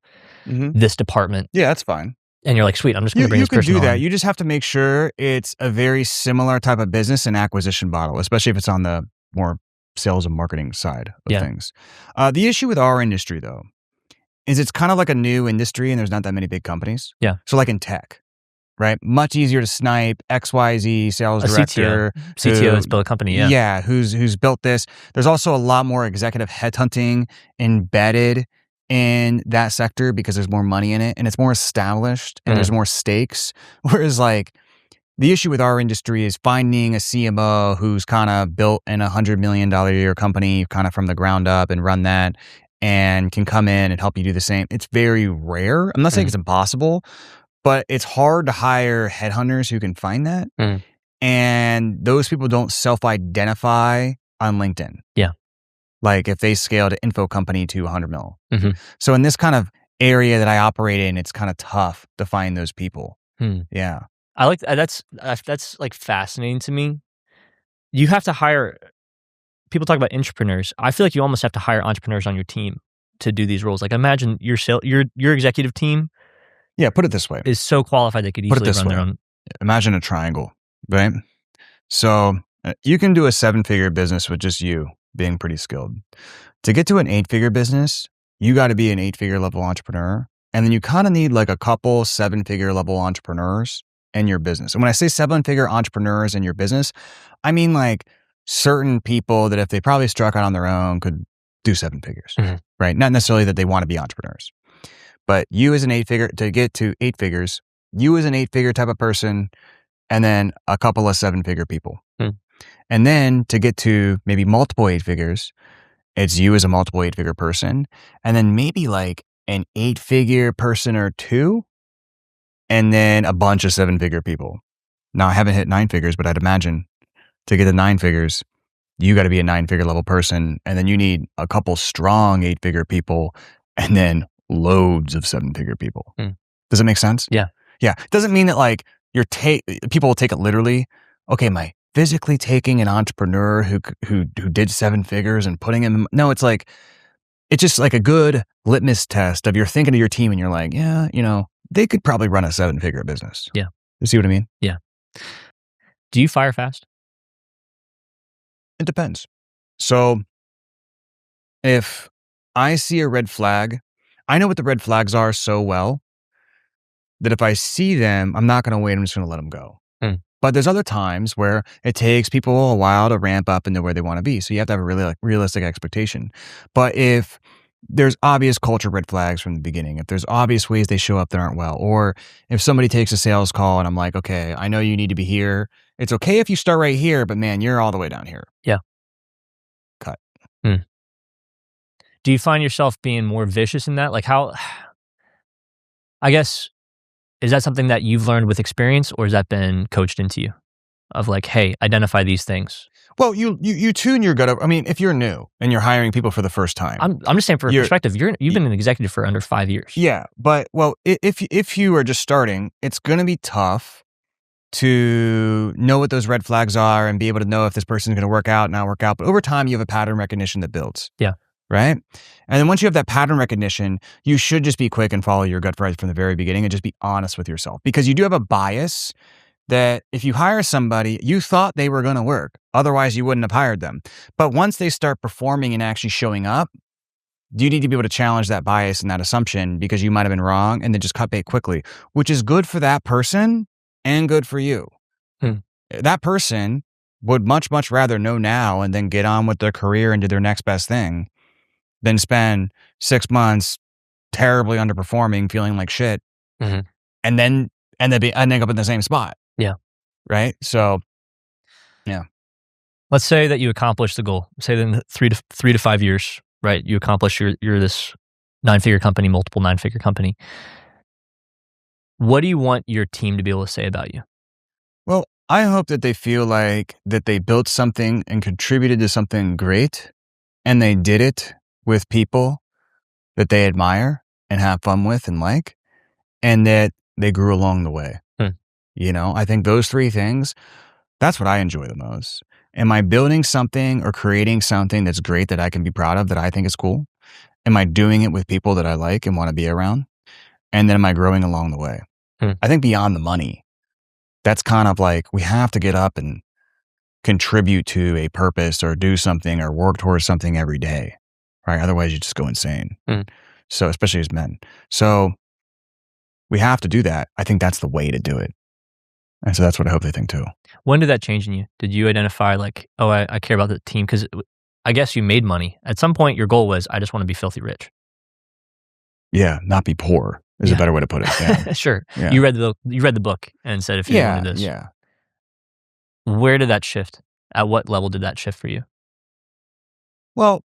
Speaker 1: this department.
Speaker 2: Yeah, that's fine.
Speaker 1: And you're like, sweet, I'm just going to bring this person on.
Speaker 2: You can do that. You just have to make sure it's a very similar type of business and acquisition model, especially if it's on the more sales and marketing side of things. The issue with our industry, though, is it's kind of like a new industry and there's not that many big companies.
Speaker 1: Yeah.
Speaker 2: So like in tech, right? Much easier to snipe XYZ sales director.
Speaker 1: CTO that's built a company, yeah.
Speaker 2: Yeah, who's built this. There's also a lot more executive headhunting embedded in that sector because there's more money in it and it's more established and there's more stakes. Whereas like the issue with our industry is finding a CMO who's kind of built in $100 million a year company kind of from the ground up and run that and can come in and help you do the same. It's very rare. I'm not saying it's impossible, but it's hard to hire headhunters who can find that. And those people don't self-identify on LinkedIn.
Speaker 1: Yeah.
Speaker 2: Like if they scale to info company to 100 mil. So in this kind of area that I operate in, it's kind of tough to find those people. Yeah.
Speaker 1: I like that's like fascinating to me. You have to hire, people talk about entrepreneurs. I feel like you almost have to hire entrepreneurs on your team to do these roles. Like imagine your executive team.
Speaker 2: Yeah, put it this way.
Speaker 1: Is so qualified they could easily run their own.
Speaker 2: Imagine a triangle, right? So you can do a 7-figure business with just you being pretty skilled. To get to an 8-figure business, you got to be an 8-figure level entrepreneur. And then you kind of need like a couple 7-figure level entrepreneurs in your business. And when I say 7-figure entrepreneurs in your business, I mean like certain people that if they probably struck out on their own could do 7 figures, right? Not necessarily that they want to be entrepreneurs. But you as an 8-figure, to get to 8 figures, you as an 8-figure type of person, and then a couple of 7-figure people. And then to get to maybe multiple 8 figures, it's you as a multiple 8-figure person, and then maybe like an 8-figure person or 2, and then a bunch of 7-figure people. Now I haven't hit 9 figures, but I'd imagine to get to 9 figures, you got to be a 9-figure level person, and then you need a couple strong 8-figure people, and then loads of 7-figure people. Does it make sense?
Speaker 1: Yeah.
Speaker 2: Yeah. It doesn't mean that like people will take it literally. Okay, am I physically taking an entrepreneur who did 7 figures and putting him? No, it's just like a good litmus test of you're thinking of your team and you're like, yeah, they could probably run a 7-figure business.
Speaker 1: Yeah.
Speaker 2: You see what I mean?
Speaker 1: Yeah. Do you fire fast?
Speaker 2: It depends. So if I see a red flag, I know what the red flags are so well that if I see them, I'm not going to wait. I'm just going to let them go. But there's other times where it takes people a while to ramp up into where they want to be. So you have to have a really realistic expectation. But if there's obvious culture red flags from the beginning, if there's obvious ways they show up that aren't well, or if somebody takes a sales call and I'm like, okay, I know you need to be here. It's okay if you start right here, but man, you're all the way down here.
Speaker 1: Yeah.
Speaker 2: Cut.
Speaker 1: Do you find yourself being more vicious in that? Like how, I guess, is that something that you've learned with experience, or has that been coached into you of like, hey, identify these things?
Speaker 2: Well, you tune your gut. I mean, if you're new and you're hiring people for the first time,
Speaker 1: I'm just saying for perspective, you've been an executive for under 5 years.
Speaker 2: Yeah, but if you are just starting, it's going to be tough to know what those red flags are and be able to know if this person's going to work out, not work out. But over time, you have a pattern recognition that builds.
Speaker 1: Yeah.
Speaker 2: Right? And then once you have that pattern recognition, you should just be quick and follow your gut right from the very beginning and just be honest with yourself, because you do have a bias that if you hire somebody, you thought they were going to work. Otherwise, you wouldn't have hired them. But once they start performing and actually showing up, you need to be able to challenge that bias and that assumption, because you might have been wrong, and then just cut bait quickly, which is good for that person and good for you. That person would much, much rather know now and then get on with their career and do their next best thing than spend 6 months terribly underperforming, feeling like shit, and then end up in the same spot.
Speaker 1: Yeah.
Speaker 2: Right? So, yeah.
Speaker 1: Let's say that you accomplish the goal. Say that in 3 to 5 years, right? You accomplish you're this 9-figure company, multiple 9-figure company. What do you want your team to be able to say about you?
Speaker 2: Well, I hope that they feel like that they built something and contributed to something great, and they did it with people that they admire and have fun with and like, and that they grew along the way. I think those 3 things, that's what I enjoy the most. Am I building something or creating something that's great that I can be proud of, that I think is cool? Am I doing it with people that I like and want to be around? And then am I growing along the way? I think beyond the money, that's kind of like, we have to get up and contribute to a purpose or do something or work towards something every day, right? Otherwise you just go insane. So especially as men. So we have to do that. I think that's the way to do it. And so that's what I hope they think too.
Speaker 1: When did that change in you? Did you identify like, oh, I care about the team? Because I guess you made money. At some point, your goal was, I just want to be filthy rich.
Speaker 2: Yeah, not be poor is a better way to put it. Yeah.
Speaker 1: Sure.
Speaker 2: Yeah.
Speaker 1: You read the book and said, if you wanted this.
Speaker 2: Yeah.
Speaker 1: Where did that shift? At what level did that shift for you?
Speaker 2: Well,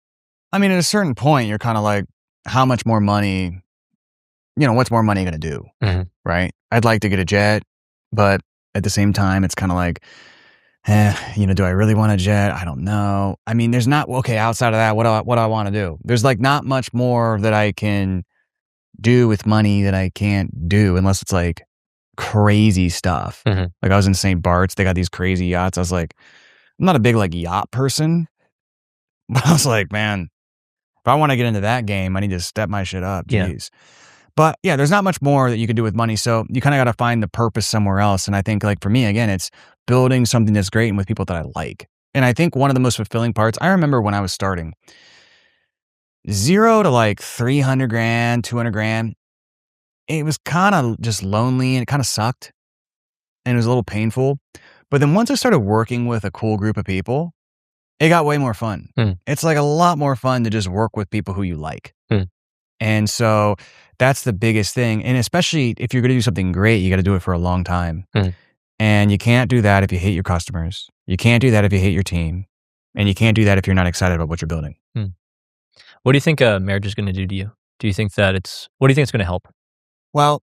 Speaker 2: I mean, at a certain point, you're kind of like, how much more money, what's more money going to do? Right? I'd like to get a jet, but at the same time, it's kind of like, do I really want a jet? I don't know. I mean, there's not, okay, outside of that, what do I want to do? There's like not much more that I can do with money that I can't do unless it's like crazy stuff. Like I was in St. Bart's, they got these crazy yachts. I was like, I'm not a big like yacht person, but I was like, man, if I want to get into that game, I need to step my shit up. Jeez. Yeah. But yeah, there's not much more that you can do with money. So you kind of got to find the purpose somewhere else. And I think like for me, again, it's building something that's great and with people that I like. And I think one of the most fulfilling parts, I remember when I was starting, 0 to like 300 grand, 200 grand, it was kind of just lonely and it kind of sucked and it was a little painful. But then once I started working with a cool group of people, it got way more fun. It's like a lot more fun to just work with people who you like. And so that's the biggest thing. And especially if you're going to do something great, you got to do it for a long time. And you can't do that if you hate your customers. You can't do that if you hate your team. And you can't do that if you're not excited about what you're building.
Speaker 1: What do you think a marriage is going to do to you? Do you think that what do you think it's going to help?
Speaker 2: Well,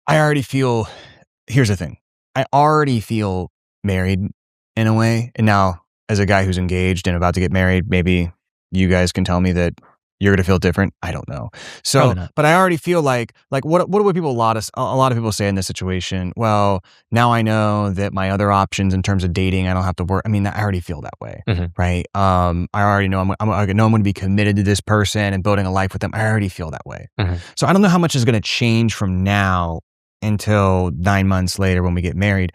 Speaker 2: here's the thing. I already feel married in a way. And now as a guy who's engaged and about to get married, maybe you guys can tell me that you're going to feel different. I don't know. So, but I already feel like what would people, a lot of people say in this situation? Well, now I know that my other options in terms of dating, I don't have to work. I mean, I already feel that way, right? I already know I know I'm going to be committed to this person and building a life with them. I already feel that way. So I don't know how much is going to change from now until 9 months later when we get married.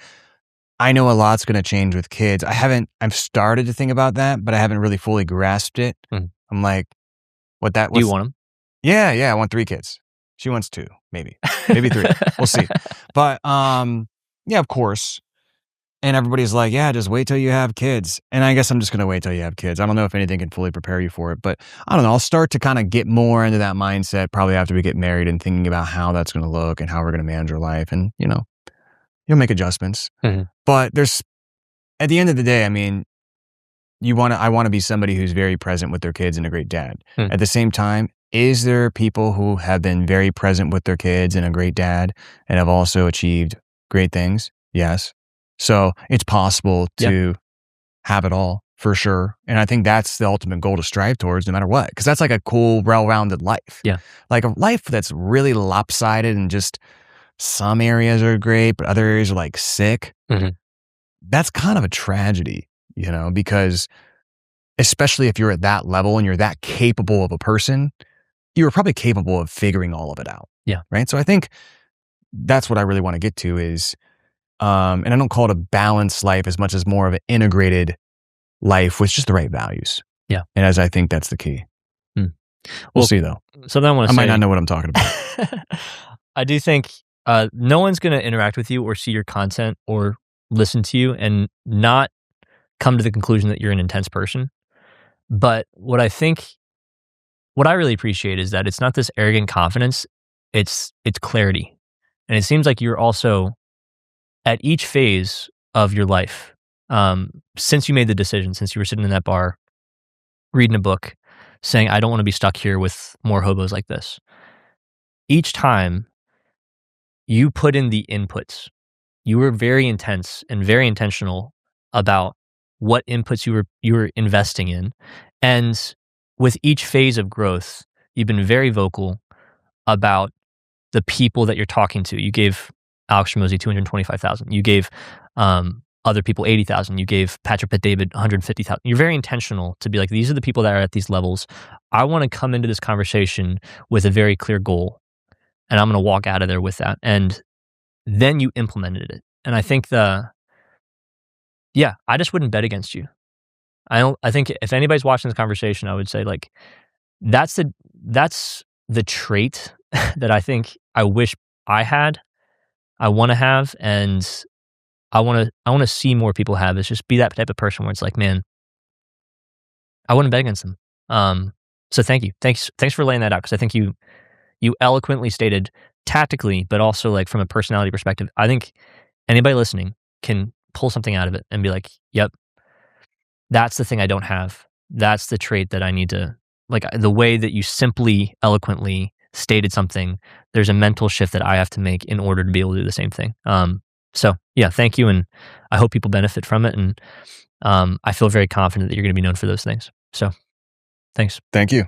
Speaker 2: I know a lot's going to change with kids. I've started to think about that, but I haven't really fully grasped it. I'm like, do
Speaker 1: you want them?
Speaker 2: Yeah, I want 3 kids. She wants 2, maybe 3. We'll see. But yeah, of course. And everybody's like, yeah, just wait till you have kids. And I guess I'm just going to wait till you have kids. I don't know if anything can fully prepare you for it, but I don't know. I'll start to kind of get more into that mindset probably after we get married and thinking about how that's going to look and how we're going to manage our life. And, you'll make adjustments. But at the end of the day, I mean, I want to be somebody who's very present with their kids and a great dad. At the same time, is there people who have been very present with their kids and a great dad and have also achieved great things? Yes. So it's possible to have it all for sure. And I think that's the ultimate goal to strive towards no matter what. Because that's like a cool, well-rounded life. Yeah. Like a life that's really lopsided and just some areas are great, but other areas are like sick. That's kind of a tragedy, because especially if you're at that level and you're that capable of a person, you're probably capable of figuring all of it out. Yeah. Right. So I think that's what I really want to get to is, and I don't call it a balanced life as much as more of an integrated life with just the right values. Yeah. And as I think that's the key. We'll see though.
Speaker 1: So then I
Speaker 2: might not know what I'm talking about.
Speaker 1: I do think no one's going to interact with you or see your content or listen to you and not come to the conclusion that you're an intense person. But what I really appreciate is that it's not this arrogant confidence, it's clarity. And it seems like you're also at each phase of your life, since you made the decision, since you were sitting in that bar, reading a book, saying, I don't want to be stuck here with more hobos like this. Each time you put in the inputs, you were very intense and very intentional about what inputs you were investing in. And with each phase of growth, you've been very vocal about the people that you're talking to. You gave Alex Ramosi $225,000. You gave other people $80,000. You gave Patrick Bet-David $150,000. You're very intentional to be like, these are the people that are at these levels. I want to come into this conversation with a very clear goal, and I'm going to walk out of there with that. And then you implemented it. And I think I just wouldn't bet against you. I think if anybody's watching this conversation, I would say like, that's the trait that I think I wish I had, I want to have, and I want to see more people have, is just be that type of person where it's like, man, I wouldn't bet against them. So thank you. Thanks for laying that out. Cause I think you eloquently stated tactically, but also like from a personality perspective, I think anybody listening can pull something out of it and be like, yep, that's the thing I don't have. That's the trait that I need to, like the way that you simply eloquently stated something, there's a mental shift that I have to make in order to be able to do the same thing. So yeah, thank you. And I hope people benefit from it. And I feel very confident that you're going to be known for those things. So thanks.
Speaker 2: Thank you.